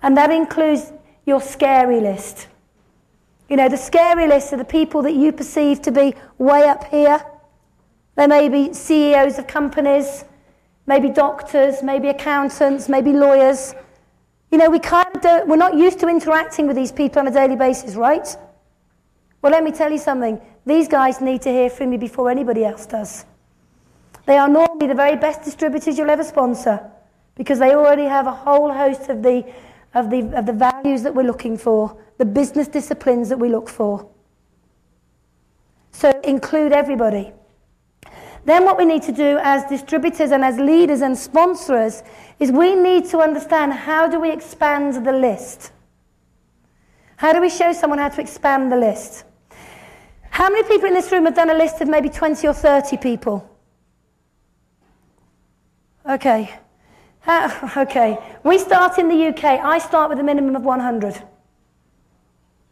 and that includes your scary list. You know, the scary list are the people that you perceive to be way up here. They may be CEOs of companies, maybe doctors, maybe accountants, maybe lawyers. You know, we're not used to interacting with these people on a daily basis, right? Well, let me tell you something. These guys need to hear from you before anybody else does. They are normally the very best distributors you'll ever sponsor because they already have a whole host of the values that we're looking for, the business disciplines that we look for. So include everybody. Then what we need to do as distributors and as leaders and sponsors is we need to understand, how do we expand the list? How do we show someone how to expand the list? How many people in this room have done a list of maybe 20 or 30 people? Okay. Okay. We start in the UK. I start with a minimum of 100.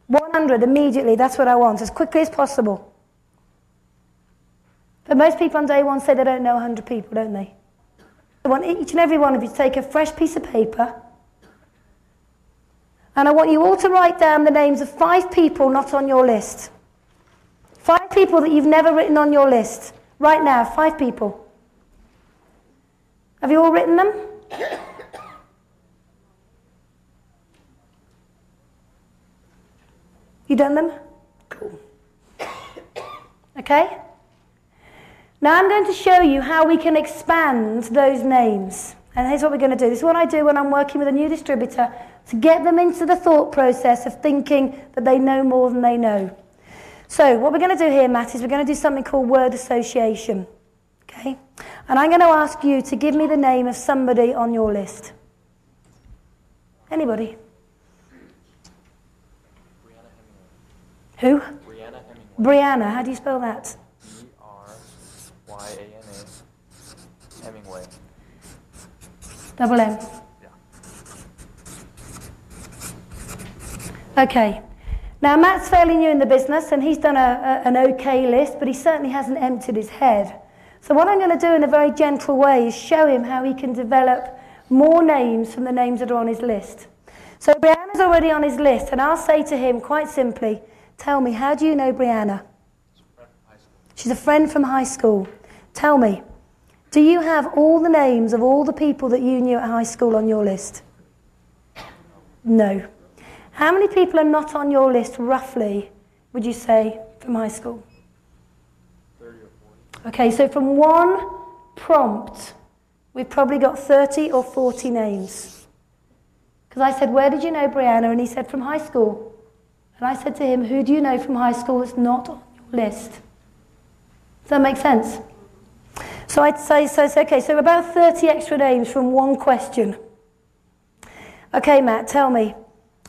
100 immediately. That's what I want, as quickly as possible. But most people on day one say they don't know 100 people, don't they? I want each and every one of you to take a fresh piece of paper, and I want you all to write down the names of 5 people not on your list. 5 people that you've never written on your list. Right now, 5 people. Have you all written them? You done them? Cool. Okay? Now I'm going to show you how we can expand those names. And here's what we're going to do. This is what I do when I'm working with a new distributor, to get them into the thought process of thinking that they know more than they know. So what we're going to do here, Matt, is we're going to do something called word association. Okay? And I'm going to ask you to give me the name of somebody on your list. Anybody? Who? Brianna Hemingway. Brianna, how do you spell that? Brianna Hemingway. Double M. Yeah. Okay. Now, Matt's fairly new in the business, and he's done an okay list, but he certainly hasn't emptied his head. So what I'm going to do in a very gentle way is show him how he can develop more names from the names that are on his list. So Brianna's already on his list, and I'll say to him quite simply, tell me, how do you know Brianna? She's a friend from high school. Tell me, do you have all the names of all the people that you knew at high school on your list? No. How many people are not on your list, roughly, would you say, from high school? 30 or 40. Okay, so from one prompt, we've probably got 30 or 40 names. Because I said, where did you know Brianna? And he said, from high school. And I said to him, who do you know from high school that's not on your list? Does that make sense? So I'd say, okay, so about 30 extra names from one question. Okay, Matt, tell me,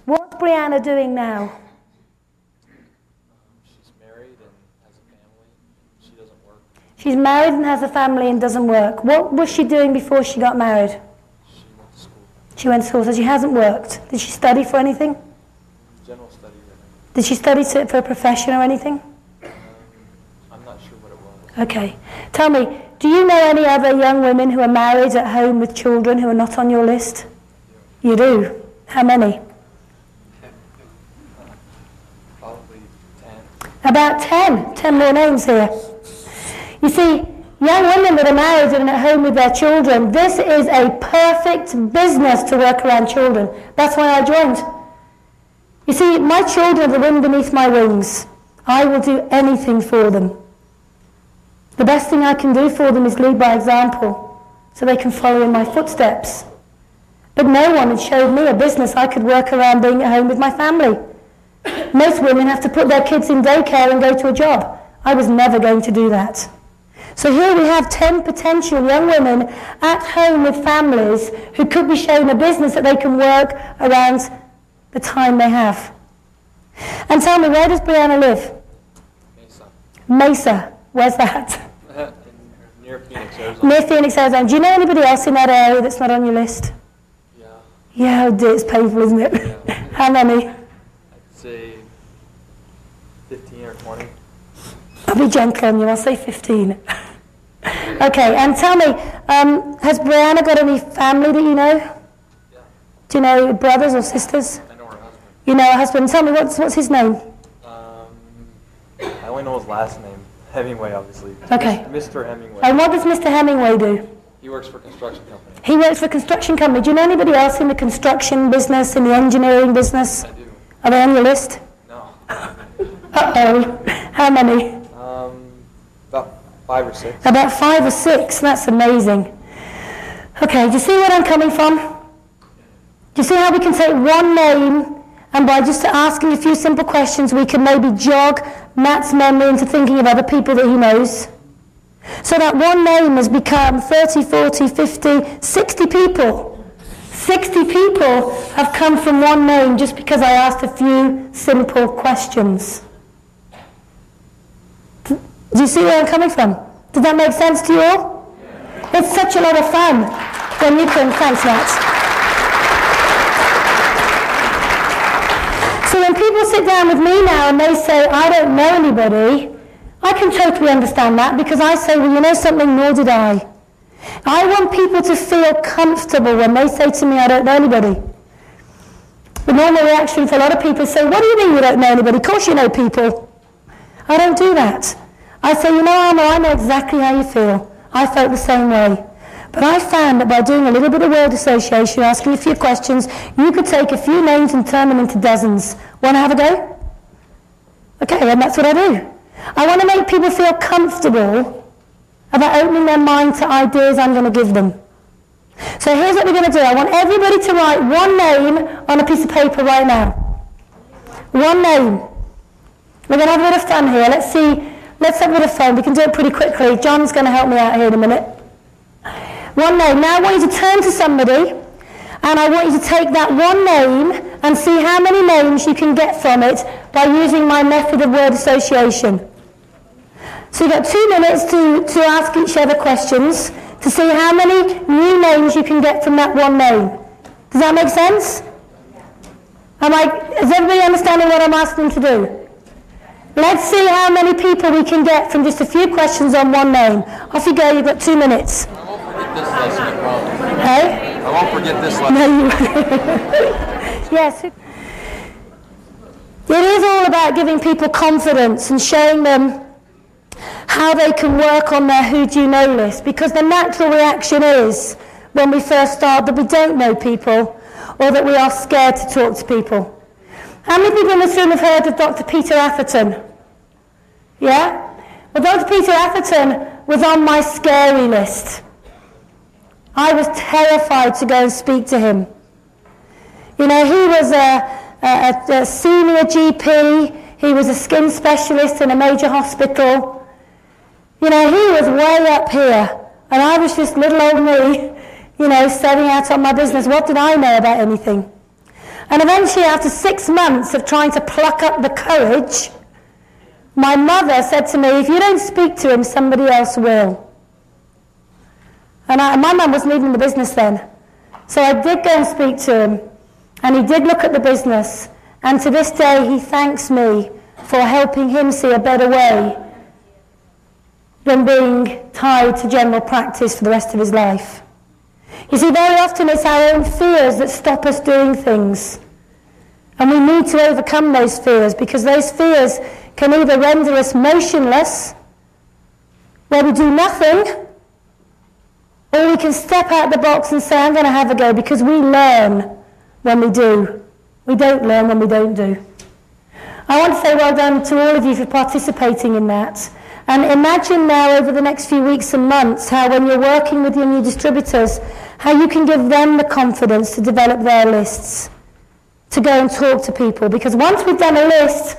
what's Brianna doing now? She's married and has a family. She doesn't work. She's married and has a family and doesn't work. What was she doing before she got married? She went to school. She went to school, so she hasn't worked. Did she study for anything? General study. Did she study for a profession or anything? I'm not sure what it was. Okay. Tell me, do you know any other young women who are married at home with children who are not on your list? You do? How many? Probably 10. About 10. 10 more names here. You see, young women that are married and at home with their children, this is a perfect business to work around children. That's why I joined. You see, my children are the wind beneath my wings. I will do anything for them. The best thing I can do for them is lead by example, so they can follow in my footsteps. But no one had showed me a business I could work around being at home with my family. Most women have to put their kids in daycare and go to a job. I was never going to do that. So here we have 10 potential young women at home with families who could be shown a business that they can work around the time they have. And tell me, where does Brianna live? Mesa. Mesa. Where's that? Near Phoenix, Arizona. Near Phoenix, Arizona. Do you know anybody else in that area that's not on your list? Yeah. Yeah, oh dear, it's painful, isn't it? Yeah. How many? I'd say 15 or 20. I'll be gentle on you, I'll say 15. Okay, and tell me, has Brianna got any family that you know? Yeah. Do you know brothers or sisters? I know her husband. You know her husband. Tell me, what's his name? I only know his last name. Hemingway, obviously. Okay. Mr. Hemingway. And what does Mr. Hemingway do? He works for a construction company. He works for a construction company. Do you know anybody else in the construction business, in the engineering business? I do. Are they on your list? No. Uh-oh. How many? About 5 or 6. About 5 or 6. That's amazing. Okay, do you see where I'm coming from? Do you see how we can take one name and by just asking a few simple questions we can maybe jog Matt's memory into thinking of other people that he knows? So that one name has become 30, 40, 50, 60 people. 60 people have come from one name just because I asked a few simple questions. Do you see where I'm coming from? Does that make sense to you all? It's such a lot of fun when you can. Thanks, Matt. So when people sit down with me now and they say, I don't know anybody, I can totally understand that because I say, well, you know something, nor did I. I want people to feel comfortable when they say to me, I don't know anybody. The normal reaction for a lot of people is say, what do you mean you don't know anybody? Of course you know people. I don't do that. I say, you know, Alma, I know exactly how you feel. I felt the same way. But I found that by doing a little bit of word association, asking a few questions, you could take a few names and turn them into dozens. Want to have a go? Okay, then that's what I do. I want to make people feel comfortable about opening their mind to ideas I'm going to give them. So here's what we're going to do. I want everybody to write one name on a piece of paper right now. One name. We're going to have a bit of fun here. Let's see. Let's have a bit of fun. We can do it pretty quickly. John's going to help me out here in a minute. One name. Now I want you to turn to somebody and I want you to take that one name and see how many names you can get from it by using my method of word association. So you've got 2 minutes to ask each other questions to see how many new names you can get from that one name. Does that make sense? Is everybody understanding what I'm asking to do? Let's see how many people we can get from just a few questions on one name. Off you go, you've got 2 minutes. I won't forget this lesson, I promise. Hey? I won't forget this lesson. No, you Yes. It is all about giving people confidence and showing them how they can work on their who do you know list, because the natural reaction is when we first start that we don't know people or that we are scared to talk to people. How many people in this room have heard of Dr. Peter Atherton? Yeah? Well, Dr. Peter Atherton was on my scary list. I was terrified to go and speak to him. You know, he was a senior GP, he was a skin specialist in a major hospital. You know, he was way up here, and I was just little old me, you know, setting out on my business. What did I know about anything? And eventually, after 6 months of trying to pluck up the courage, my mother said to me, if you don't speak to him, somebody else will. And my mum was leaving the business then. So I did go and speak to him, and he did look at the business. And to this day, he thanks me for helping him see a better way than being tied to general practice for the rest of his life. You see, very often it's our own fears that stop us doing things. And we need to overcome those fears, because those fears can either render us motionless, where we do nothing, or we can step out the box and say, I'm going to have a go, because we learn when we do. We don't learn when we don't do. I want to say well done to all of you for participating in that. And imagine now over the next few weeks and months how when you're working with your new distributors, how you can give them the confidence to develop their lists, to go and talk to people. Because once we've done a list,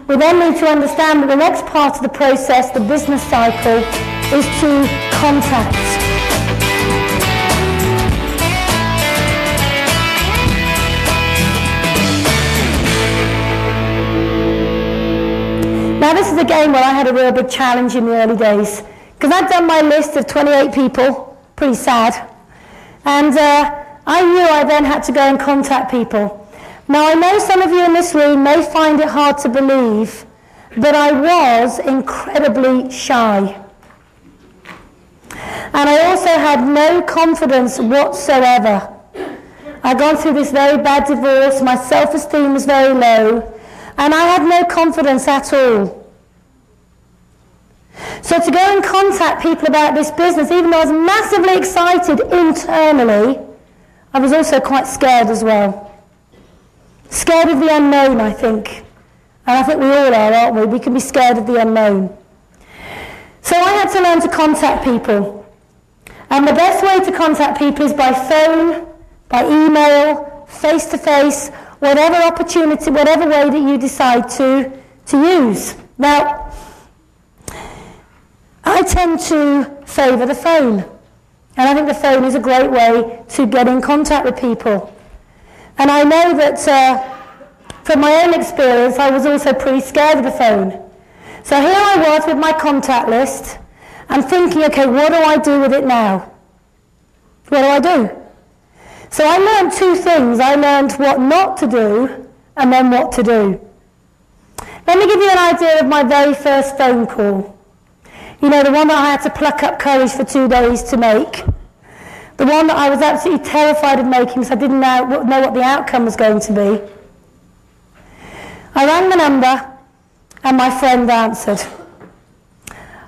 we then need to understand that the next part of the process, the business cycle, is to contact. Now this is a game where I had a real big challenge in the early days, because I'd done my list of 28 people, pretty sad, and I knew I then had to go and contact people. Now I know some of you in this room may find it hard to believe, but I was incredibly shy. And I also had no confidence whatsoever. I'd gone through this very bad divorce, my self-esteem was very low, and I had no confidence at all. So to go and contact people about this business, even though I was massively excited internally, I was also quite scared as well. Scared of the unknown, I think. And I think we all are, aren't we? We can be scared of the unknown. So I had to learn to contact people. And the best way to contact people is by phone, by email, face-to-face, whatever opportunity, whatever way that you decide to use. Now, I tend to favour the phone. And I think the phone is a great way to get in contact with people. And I know that from my own experience, I was also pretty scared of the phone. So here I was with my contact list, and thinking, okay, what do I do with it now? What do I do? So I learned two things. I learned what not to do, and then what to do. Let me give you an idea of my very first phone call. You know, the one that I had to pluck up courage for 2 days to make. The one that I was absolutely terrified of making because I didn't know what the outcome was going to be. I rang the number and my friend answered.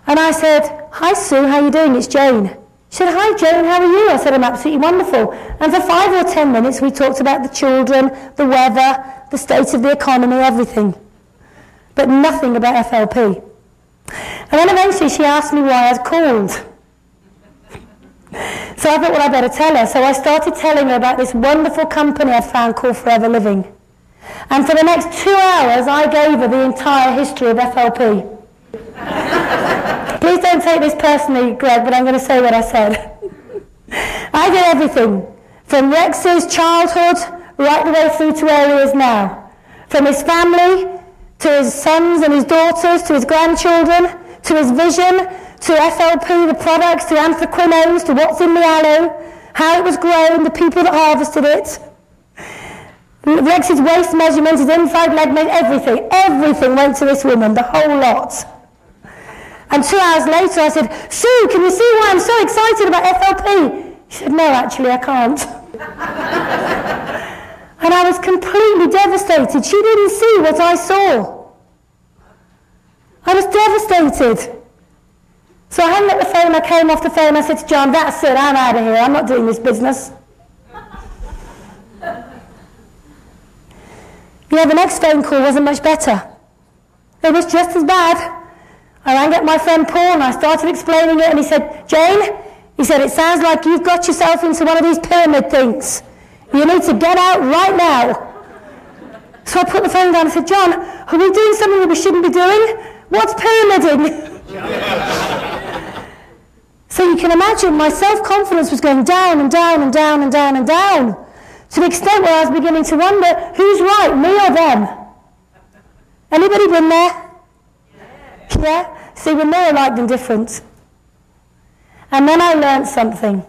And I said, "Hi Sue, how are you doing? It's Jane." She said, "Hi Jane, how are you?" I said, "I'm absolutely wonderful." And for 5 or 10 minutes we talked about the children, the weather, the state of the economy, everything. But nothing about FLP. And then eventually she asked me why I'd called. So I thought, well, I better tell her. So I started telling her about this wonderful company I'd found called Forever Living. And for the next 2 hours, I gave her the entire history of FLP. Please don't take this personally, Greg, but I'm going to say what I said. I did everything, from Rex's childhood right the way through to where he is now. From his family, to his sons and his daughters, to his grandchildren, to his vision, to FLP, the products, to anthraquinones, to what's in the aloe, how it was grown, the people that harvested it. Rex's waist measurement, his inside leg measurement, everything went to this woman, the whole lot. And 2 hours later I said, "Sue, can you see why I'm so excited about FLP?" She said, "No, actually I can't." And I was completely devastated. She didn't see what I saw. I was devastated. So I hung up the phone, I came off the phone, I said to John, "That's it, I'm out of here, I'm not doing this business." Yeah, the next phone call wasn't much better. It was just as bad. I rang up my friend Paul and I started explaining it, and he said, "Jane," he said, "it sounds like you've got yourself into one of these pyramid things. You need to get out right now." So I put the phone down and said, "John, are we doing something that we shouldn't be doing? What's pyramiding?" So you can imagine my self-confidence was going down and down and down and down and down, to the extent where I was beginning to wonder, who's right, me or them? Anybody been there? Yeah? See, we're more alike than different. And then I learnt something.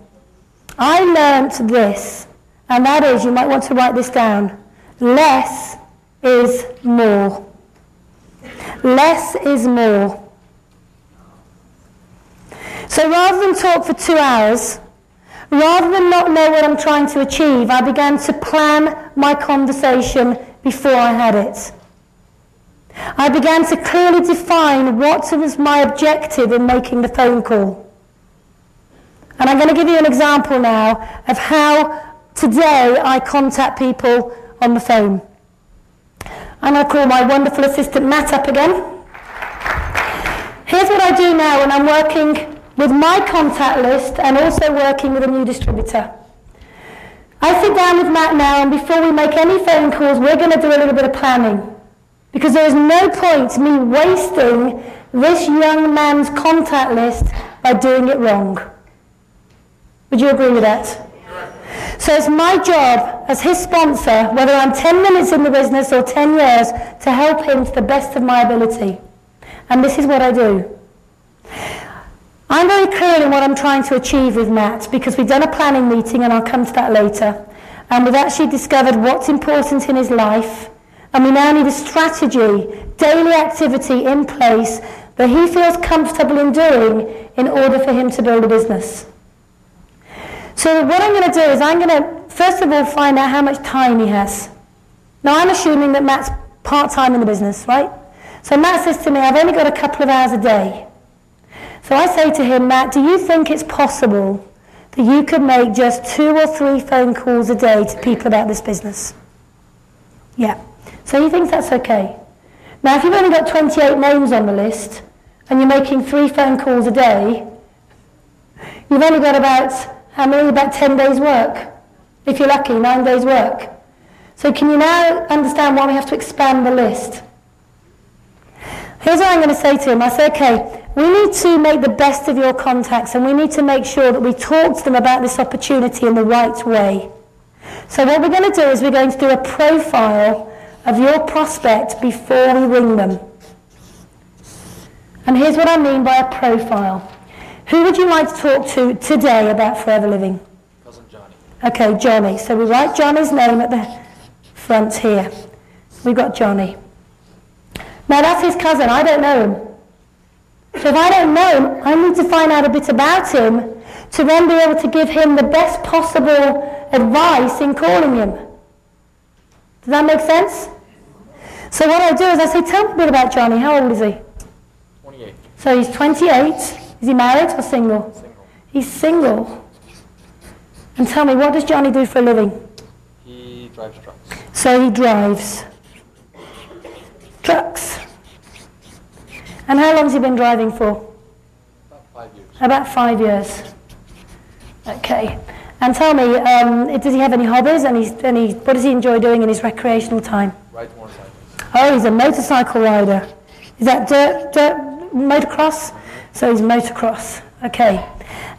I learnt this, and that is, you might want to write this down, less is more. Less is more. So rather than talk for 2 hours, rather than not know what I'm trying to achieve, I began to plan my conversation before I had it. I began to clearly define what was my objective in making the phone call. And I'm going to give you an example now of how today I contact people on the phone. I'm going to call my wonderful assistant Matt up again. Here's what I do now when I'm working with my contact list and also working with a new distributor. I sit down with Matt now, and before we make any phone calls, we're going to do a little bit of planning. Because there is no point me wasting this young man's contact list by doing it wrong. Would you agree with that? So it's my job as his sponsor, whether I'm 10 minutes in the business or 10 years, to help him to the best of my ability. And this is what I do. I'm very clear in what I'm trying to achieve with Matt, because we've done a planning meeting, and I'll come to that later. And we've actually discovered what's important in his life, and we now need a strategy, daily activity in place that he feels comfortable in doing in order for him to build a business. So what I'm going to do is I'm going to first of all find out how much time he has. Now I'm assuming that Matt's part-time in the business, right? So Matt says to me, I've only got a couple of hours a day. So I say to him, Matt, do you think it's possible that you could make just 2 or 3 phone calls a day to people about this business? Yeah. So he thinks that's okay. Now if you've only got 28 names on the list and you're making 3 phone calls a day, you've only got about, how many? About 10 days work. If you're lucky, 9 days work. So can you now understand why we have to expand the list? Here's what I'm going to say to him. I say, okay, we need to make the best of your contacts and we need to make sure that we talk to them about this opportunity in the right way. So what we're going to do is we're going to do a profile of your prospect before we ring them. And here's what I mean by a profile. Who would you like to talk to today about Forever Living? Cousin Johnny. Okay, Johnny. So we write Johnny's name at the front here. We've got Johnny. Now that's his cousin, I don't know him. So if I don't know him, I need to find out a bit about him to then be able to give him the best possible advice in calling him. Does that make sense? So what I do is I say, tell me a bit about Johnny. How old is he? 28. So he's 28. Is he married or single? Single. He's single. And tell me, what does Johnny do for a living? He drives trucks. So he drives trucks. And how long has he been driving for? About 5 years. About 5 years. Okay. And tell me, does he have any hobbies? What does he enjoy doing in his recreational time? Rides motorcycles. Oh, he's a motorcycle rider. Is that dirt motocross? So he's motocross. Okay.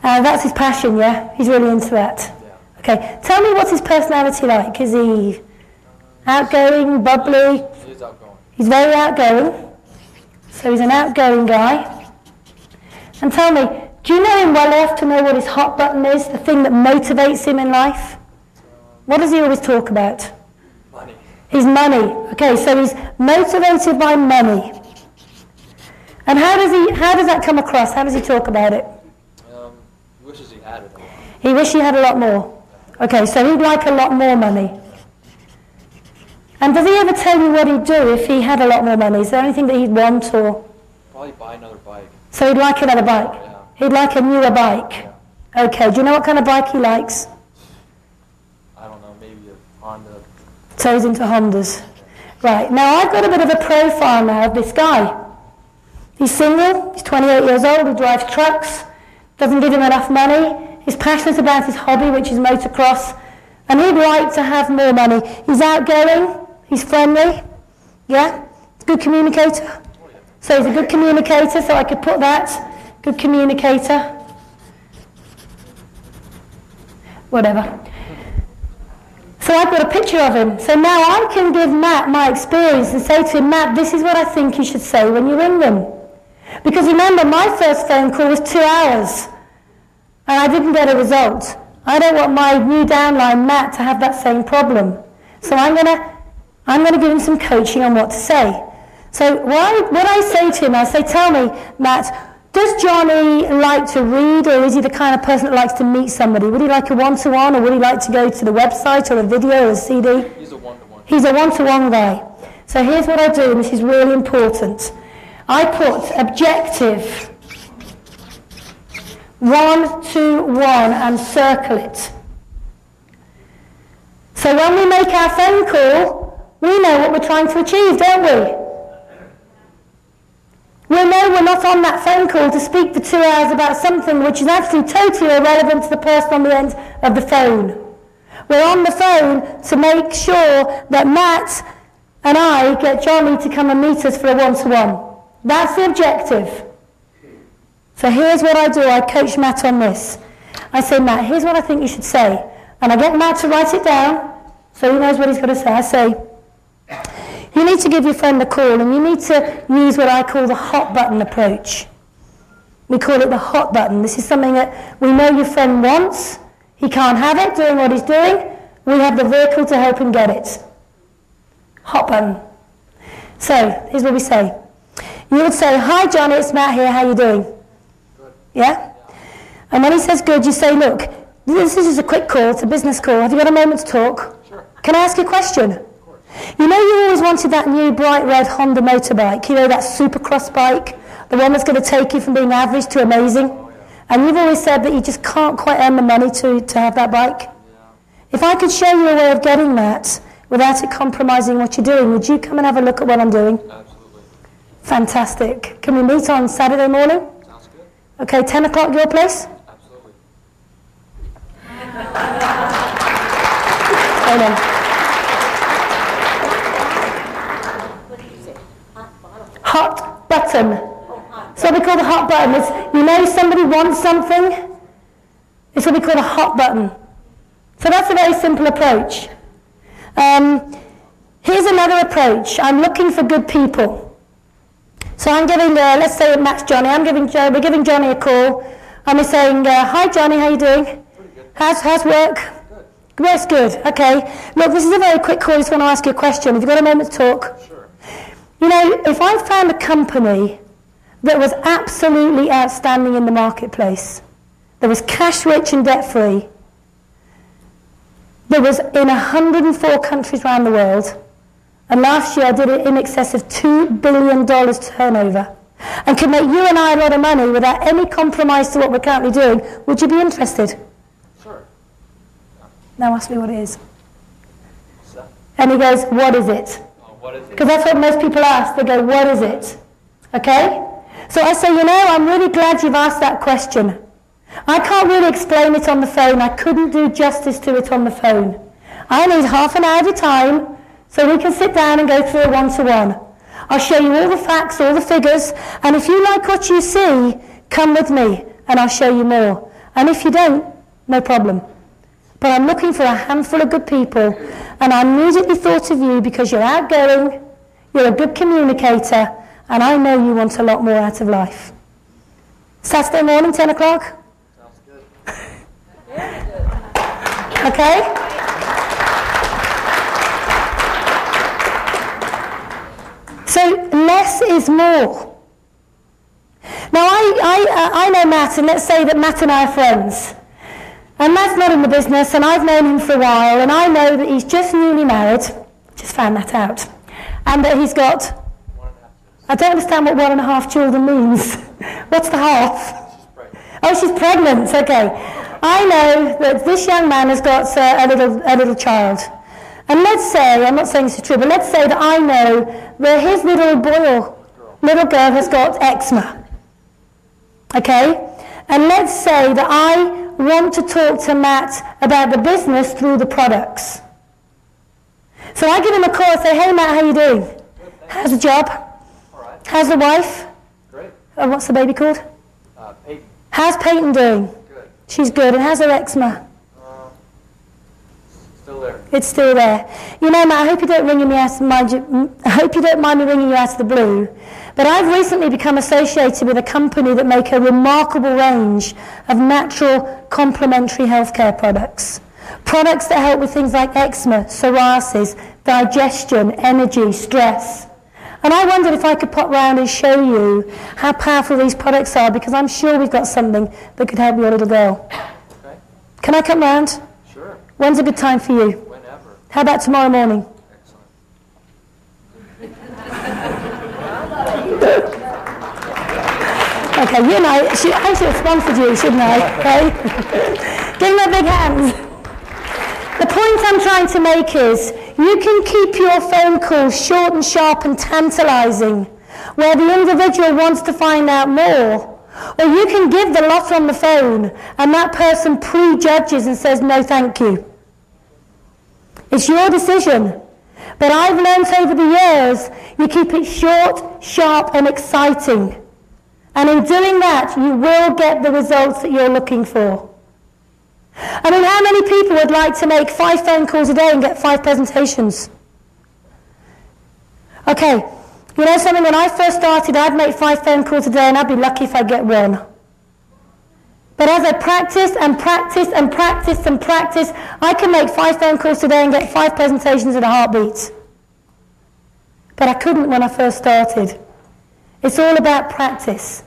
That's his passion, yeah? He's really into that. Yeah. Okay. Tell me, what's his personality like? Is he outgoing, bubbly? He is outgoing. He's very outgoing. So he's an outgoing guy. And tell me, do you know him well enough to know what his hot button is, the thing that motivates him in life? What does he always talk about? Money. His money. Okay, so he's motivated by money. And how does that come across? How does he talk about it? He wishes he had it a lot. He wishes he had a lot more. Okay, so he'd like a lot more money. And does he ever tell you what he'd do if he had a lot more money? Is there anything that he'd want or? Probably buy another bike. So he'd like another bike? Yeah. He'd like a newer bike? Yeah. Okay, do you know what kind of bike he likes? I don't know, maybe a Honda. So he's into Hondas. Right, now I've got a bit of a profile now of this guy. He's single, he's 28 years old, he drives trucks, doesn't give him enough money, he's passionate about his hobby, which is motocross, and he'd like to have more money. He's outgoing, he's friendly, yeah? He's a good communicator. So he's a good communicator, so I could put that. Good communicator. Whatever. So I've got a picture of him. So now I can give Matt my experience and say to him, Matt, this is what I think you should say when you ring them. Because remember, my first phone call was 2 hours. And I didn't get a result. I don't want my new downline, Matt, to have that same problem. So I'm going to give him some coaching on what to say. So what I say to him, I say, tell me, Matt, does Johnny like to read, or is he the kind of person that likes to meet somebody? Would he like a one-to-one, or would he like to go to the website or a video or a CD? He's a one-to-one. He's a one-to-one guy. So here's what I do, and this is really important. I put objective 1-to-1 and circle it. So when we make our phone call, we know what we're trying to achieve, don't we? We know we're not on that phone call to speak for 2 hours about something which is actually totally irrelevant to the person on the end of the phone. We're on the phone to make sure that Matt and I get Johnny to come and meet us for a one-to-one. That's the objective. So here's what I do. I coach Matt on this. I say, Matt, here's what I think you should say. And I get Matt to write it down so he knows what he's going to say. I say, you need to give your friend a call, and you need to use what I call the hot button approach. We call it the hot button. This is something that we know your friend wants. He can't have it doing what he's doing. We have the vehicle to help him get it. Hot button. So, here's what we say. You would say, hi Johnny, it's Matt here, how you doing? Good. Yeah? And when he says good, you say, look, This is just a quick call. It's a business call. Have you got a moment to talk? Sure. Can I ask you a question? Of course. You know you always wanted that new bright red Honda motorbike, you know, that supercross bike, the one that's going to take you from being average to amazing? Oh, yeah. And you've always said that you just can't quite earn the money to have that bike. Yeah. If I could show you a way of getting that without it compromising what you're doing, would you come and have a look at what I'm doing? Absolutely. Fantastic. Can we meet on Saturday morning? Sounds good. Okay, 10 o'clock your place? Absolutely. Hold on. What did you say? Hot bottom. Hot button. Oh, hot. It's what we call the hot button. It's, you know somebody wants something? It's what we call a hot button. So that's a very simple approach. Here's another approach. I'm looking for good people. So I'm giving, let's say Matt's Johnny, we're giving Johnny a call, and we're saying, hi Johnny, how you doing? Pretty good. How's work? Good. Work's good, okay. Look, this is a very quick call, I just want to ask you a question. Have you got a moment to talk? Sure. You know, if I found a company that was absolutely outstanding in the marketplace, that was cash rich and debt free, that was in 104 countries around the world, and last year I did it in excess of $2 billion turnover, and could make you and I a lot of money without any compromise to what we're currently doing, would you be interested? Sure. Now ask me what it is. What's that? And he goes, what is it? Oh, what is it? Because that's what most people ask. They go, what is it? Okay? So I say, you know, I'm really glad you've asked that question. I can't really explain it on the phone. I couldn't do justice to it on the phone. I need half an hour at a time so we can sit down and go through a one-to-one. I'll show you all the facts, all the figures, and if you like what you see, come with me and I'll show you more. And if you don't, no problem. But I'm looking for a handful of good people, and I immediately thought of you because you're outgoing, you're a good communicator, and I know you want a lot more out of life. Saturday morning, 10 o'clock? Sounds good. Okay? So less is more. Now I know Matt, and let's say that Matt and I are friends. And Matt's not in the business, and I've known him for a while, and I know that he's just newly married. Just found that out. And that he's got, 1.5 years. I don't understand what 1.5 children means. What's the half? She's pregnant. Oh, she's pregnant, okay. I know that this young man has got a little child. And let's say, I'm not saying this is true, but let's say that I know that his little boy or little girl has got eczema. Okay? And let's say that I want to talk to Matt about the business through the products. So I give him a call and say, hey Matt, how you doing? Good, thanks. How's the job? All right. How's the wife? Great. What's the baby called? Peyton. How's Peyton doing? Good. She's good. And how's her eczema? Still there. It's still there. You know, Matt, I hope you don't mind me ringing you out of the blue, but I've recently become associated with a company that make a remarkable range of natural complementary healthcare products. Products that help with things like eczema, psoriasis, digestion, energy, stress. And I wondered if I could pop round and show you how powerful these products are, because I'm sure we've got something that could help your little girl. Okay. Can I come round? Sure. When's a good time for you? Whenever. How about tomorrow morning? Excellent. Okay, you know, I should have sponsored you, shouldn't I? Okay? Give him a big hand. The point I'm trying to make is, you can keep your phone calls short and sharp and tantalizing, where the individual wants to find out more, or you can give the lot on the phone, and that person prejudges and says, no, thank you. It's your decision. But I've learned over the years, you keep it short, sharp, and exciting. And in doing that, you will get the results that you're looking for. I mean, how many people would like to make 5 phone calls a day and get 5 presentations? Okay, you know something, when I first started, I'd make 5 phone calls a day and I'd be lucky if I get 1. But as I practiced and practiced and practiced and practiced, I can make 5 phone calls today and get 5 presentations in a heartbeat. But I couldn't when I first started. It's all about practice.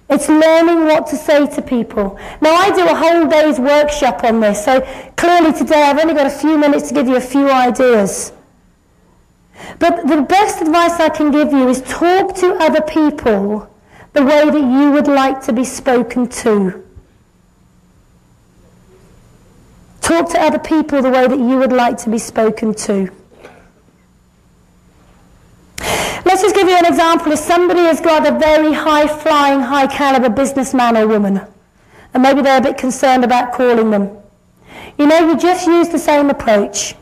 It's learning what to say to people. Now, I do a whole day's workshop on this, so clearly today I've only got a few minutes to give you a few ideas. But the best advice I can give you is talk to other people the way that you would like to be spoken to. Talk to other people the way that you would like to be spoken to. Let's just give you an example. If somebody has got a very high-flying, high-caliber businessman or woman, and maybe they're a bit concerned about calling them, you know, you just use the same approach.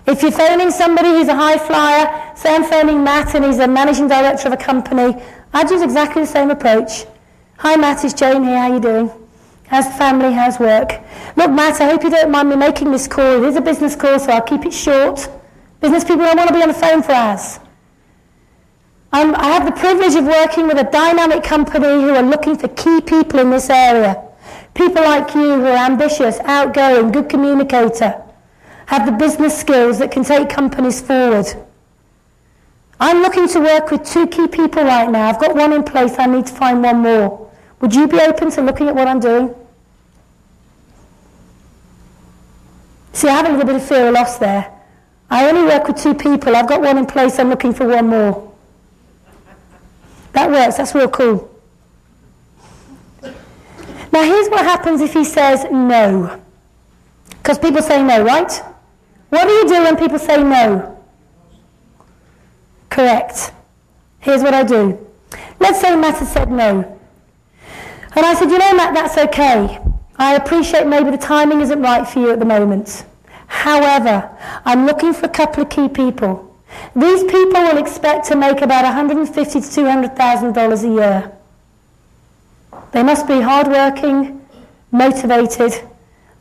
If you're phoning somebody who's a high flyer, say I'm phoning Matt and he's a managing director of a company, I'd use exactly the same approach. Hi Matt, it's Jane here, how you doing? How's the family, how's work? Look Matt, I hope you don't mind me making this call. It is a business call, so I'll keep it short. Business people don't want to be on the phone for hours. I have the privilege of working with a dynamic company who are looking for key people in this area. People like you who are ambitious, outgoing, good communicator, have the business skills that can take companies forward. I'm looking to work with 2 key people right now. I've got one in place, I need to find one more. Would you be open to looking at what I'm doing? See, I have a little bit of fear of loss there. I only work with 2 people, I've got one in place, I'm looking for one more. That works, that's real cool. Now here's what happens if he says no. Because people say no, right? What do you do when people say no? Correct. Here's what I do. Let's say Matt has said no. And I said, you know Matt, that's okay. I appreciate maybe the timing isn't right for you at the moment. However, I'm looking for a couple of key people. These people will expect to make about $150,000 to $200,000 a year. They must be hardworking, motivated.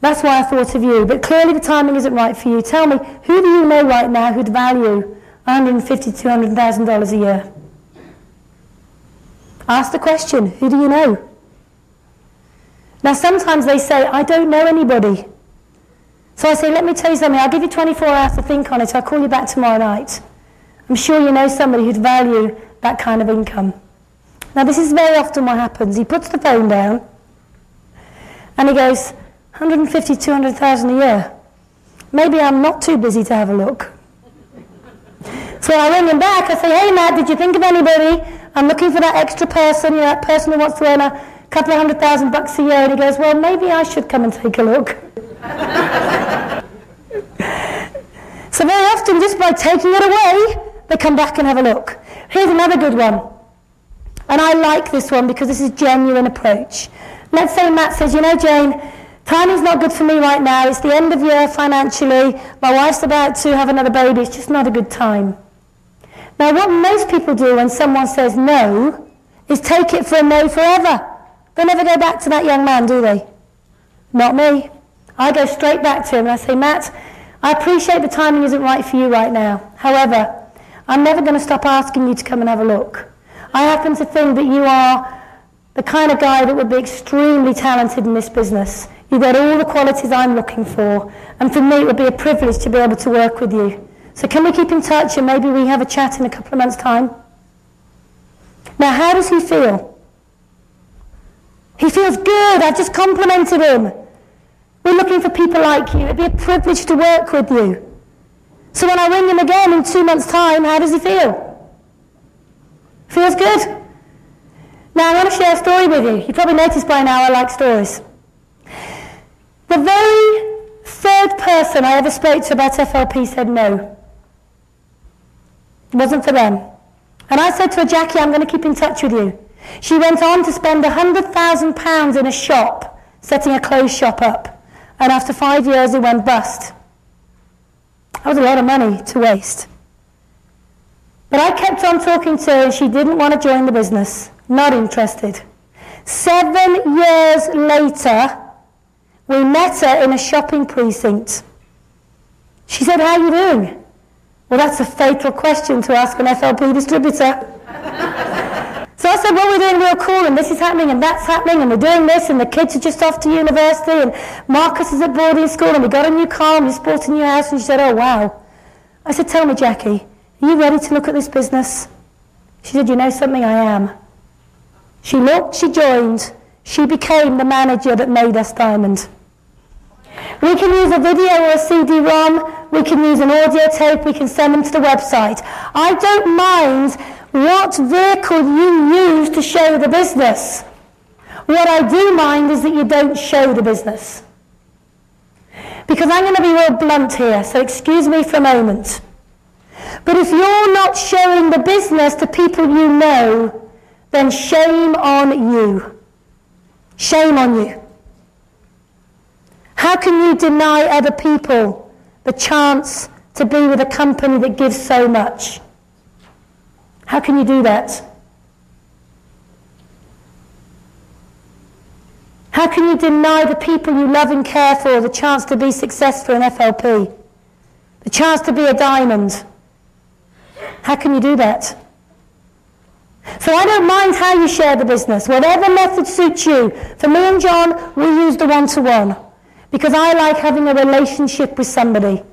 That's why I thought of you. But clearly the timing isn't right for you. Tell me, who do you know right now who'd value $150,000 to $200,000 a year? Ask the question, who do you know? Now sometimes they say, I don't know anybody. So I say, let me tell you something, I'll give you 24 hours to think on it, I'll call you back tomorrow night. I'm sure you know somebody who'd value that kind of income. Now this is very often what happens. He puts the phone down and he goes, 150, 200,000 a year. Maybe I'm not too busy to have a look. So I ring him back, I say, hey Matt, did you think of anybody? I'm looking for that extra person, you know, that person who wants to earn a couple of $100,000 a year. And he goes, well, maybe I should come and take a look. So very often, just by taking it away, they come back and have a look. Here's another good one. And I like this one because this is a genuine approach. Let's say Matt says, you know, Jane, timing's not good for me right now. It's the end of year financially. My wife's about to have another baby. It's just not a good time. Now, what most people do when someone says no is take it for a no forever. They never go back to that young man, do they? Not me. I go straight back to him and I say, Matt, I appreciate the timing isn't right for you right now. However, I'm never going to stop asking you to come and have a look. I happen to think that you are the kind of guy that would be extremely talented in this business. You've got all the qualities I'm looking for, and for me it would be a privilege to be able to work with you. So can we keep in touch and maybe we have a chat in a couple of months' time? Now, how does he feel? He feels good. I've just complimented him. We're looking for people like you. It'd be a privilege to work with you. So when I ring him again in 2 months' time, how does he feel? Feels good? Now I want to share a story with you. You probably noticed by now I like stories. The very third person I ever spoke to about FLP said no. It wasn't for them. And I said to her, Jackie, I'm going to keep in touch with you. She went on to spend £100,000 in a shop, setting a clothes shop up. And after 5 years, it went bust. That was a lot of money to waste. But I kept on talking to her, and she didn't want to join the business. Not interested. 7 years later, we met her in a shopping precinct. She said, how are you doing? Well, that's a fatal question to ask an FLP distributor. So I said, well, we're doing real cool, and this is happening, and that's happening, and we're doing this, and the kids are just off to university, and Marcus is at boarding school, and we got a new car, and we bought a new house, and she said, oh, wow. I said, tell me, Jackie, are you ready to look at this business? She said, you know something, I am. She looked, she joined, she became the manager that made us Diamond. We can use a video or a CD-ROM, we can use an audio tape, we can send them to the website. I don't mind what vehicle you use to show the business. What I do mind is that you don't show the business. Because I'm going to be real blunt here, so excuse me for a moment. But if you're not showing the business to people you know, then shame on you. Shame on you. How can you deny other people the chance to be with a company that gives so much? How can you do that? How can you deny the people you love and care for the chance to be successful in FLP? The chance to be a diamond? How can you do that? So I don't mind how you share the business, whatever method suits you. For me and John, we use the one-to-one because I like having a relationship with somebody.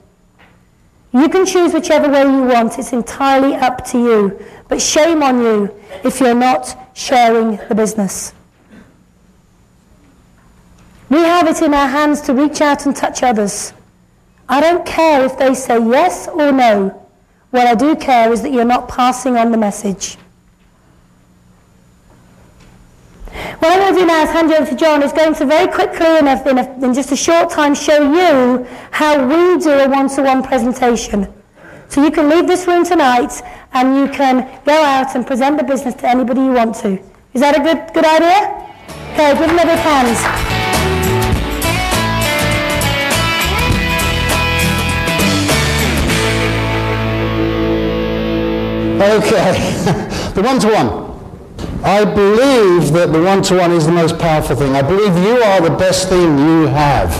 You can choose whichever way you want, it's entirely up to you. But shame on you if you're not sharing the business. We have it in our hands to reach out and touch others. I don't care if they say yes or no. What I do care is that you're not passing on the message. What I'm going to do now is hand you over to John. He's going to very quickly, in just a short time, show you how we do a one-to-one presentation. So you can leave this room tonight and you can go out and present the business to anybody you want to. Is that a good idea? Okay, give him a big hand. Okay, the one-to-one. I believe that the one-to-one is the most powerful thing. I believe you are the best thing you have.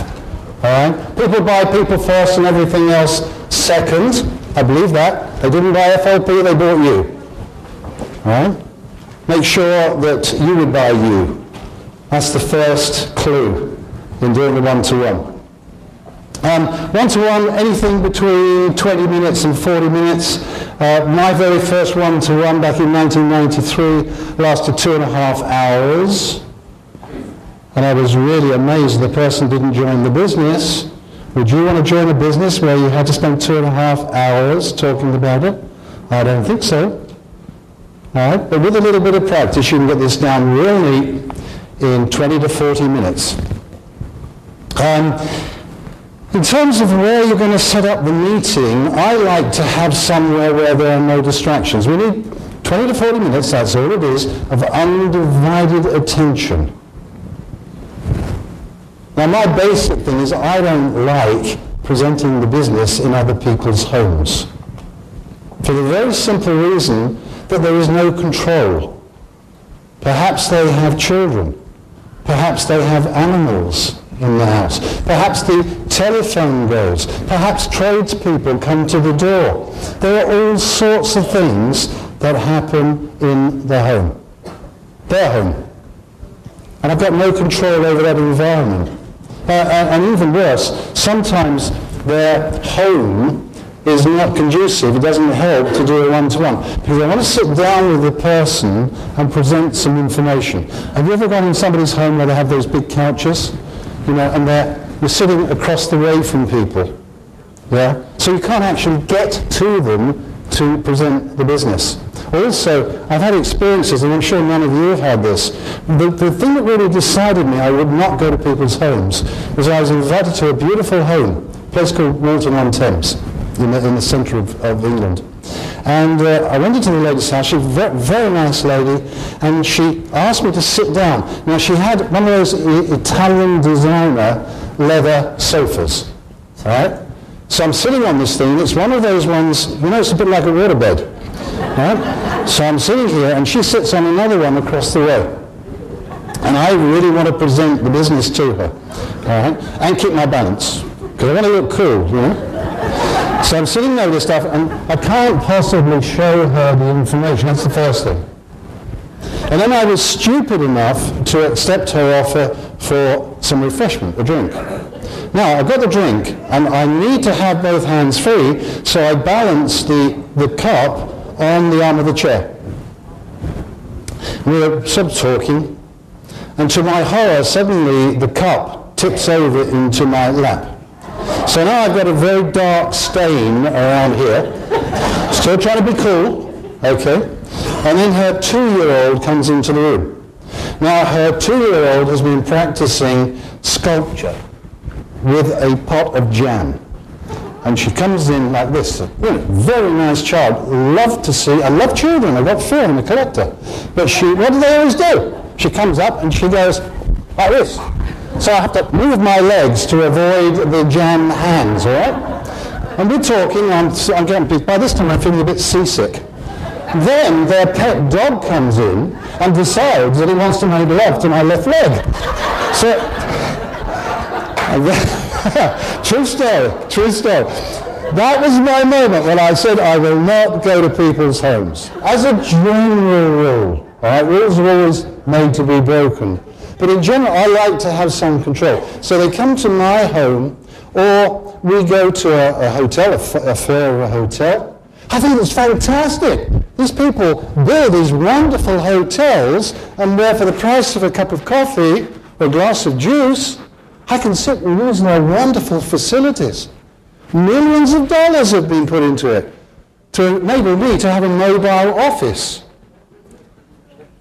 All right? People buy people first and everything else second. I believe that. They didn't buy FLP, they bought you. All right? Make sure that you would buy you. That's the first clue in doing the one-to-one. One-to-one, anything between 20 minutes and 40 minutes. My very first one-to-one back in 1993 lasted 2.5 hours. And I was really amazed the person didn't join the business. Would you want to join a business where you had to spend 2.5 hours talking about it? I don't think so. All right? But with a little bit of practice, you can get this down real neat in 20 to 40 minutes. In terms of where you're going to set up the meeting, I like to have somewhere where there are no distractions. We need 20 to 40 minutes, that's all it is, of undivided attention. Now my basic thing is I don't like presenting the business in other people's homes. For the very simple reason that there is no control. Perhaps they have children. Perhaps they have animals in the house. Perhaps the telephone goes. Perhaps tradespeople come to the door. There are all sorts of things that happen in the home. Their home. And I've got no control over that environment. And even worse, sometimes their home is not conducive. It doesn't help to do a one-to-one. Because I want to sit down with the person and present some information. Have you ever gone in somebody's home where they have those big couches? You know, and you're sitting across the way from people, yeah? So you can't actually get to them to present the business. Also, I've had experiences, and I'm sure none of you have had this. The thing that really decided me I would not go to people's homes was I was invited to a beautiful home, a place called Walton-on-Thames, in the centre of England. And I went into the lady's house. She was a very, very nice lady, and she asked me to sit down. Now, she had one of those Italian designer leather sofas, all right? So I'm sitting on this thing. It's one of those ones, you know, it's a bit like a waterbed, right? So I'm sitting here, and she sits on another one across the way. And I really want to present the business to her, all right? And keep my balance, because I want to look cool, you know? So I'm sitting there with this stuff, and I can't possibly show her the information. That's the first thing. And then I was stupid enough to accept her offer for some refreshment, a drink. Now, I've got the drink, and I need to have both hands free, so I balance the cup on the arm of the chair. We were sort of talking, and to my horror, suddenly the cup tips over into my lap. So now I've got a very dark stain around here. Still trying to be cool, okay? And then her 2-year-old comes into the room. Now her 2-year-old has been practicing sculpture with a pot of jam. And she comes in like this, very nice child, love to see, I love children, I've got 4, I'm a collector. But what do they always do? She comes up and she goes like this. So I have to move my legs to avoid the jam hands, all right? And we're talking, I'm getting, by this time I'm feeling a bit seasick. Then their pet dog comes in and decides that he wants to make love to my left leg. So, true story. That was my moment when I said I will not go to people's homes. As a general rule, all right, rules are always made to be broken. But in general, I like to have some control. So they come to my home, or we go to a hotel, a fair of a hotel. I think it's fantastic. These people build these wonderful hotels, and where for the price of a cup of coffee or a glass of juice, I can sit and use their wonderful facilities. Millions of dollars have been put into it to enable me to have a mobile office.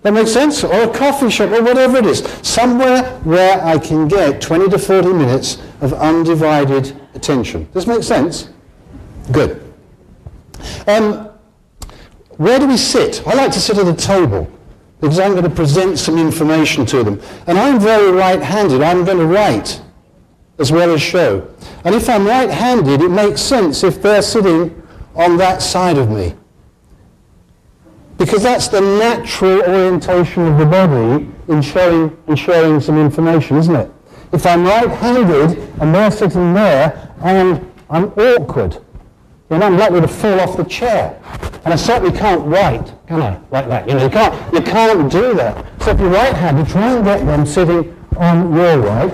That makes sense? Or a coffee shop, or whatever it is. Somewhere where I can get 20 to 40 minutes of undivided attention. Does this make sense? Good. Where do we sit? I like to sit at a table because I'm going to present some information to them. And I'm very right-handed. I'm going to write as well as show. And if I'm right-handed, it makes sense if they're sitting on that side of me. Because that's the natural orientation of the body in showing some information, isn't it? If I'm right-handed and they're sitting there, I'm awkward. And I'm likely to fall off the chair. And I certainly can't write, can I? Like that. You can't do that. So if you're right-handed, try and get them sitting on your right.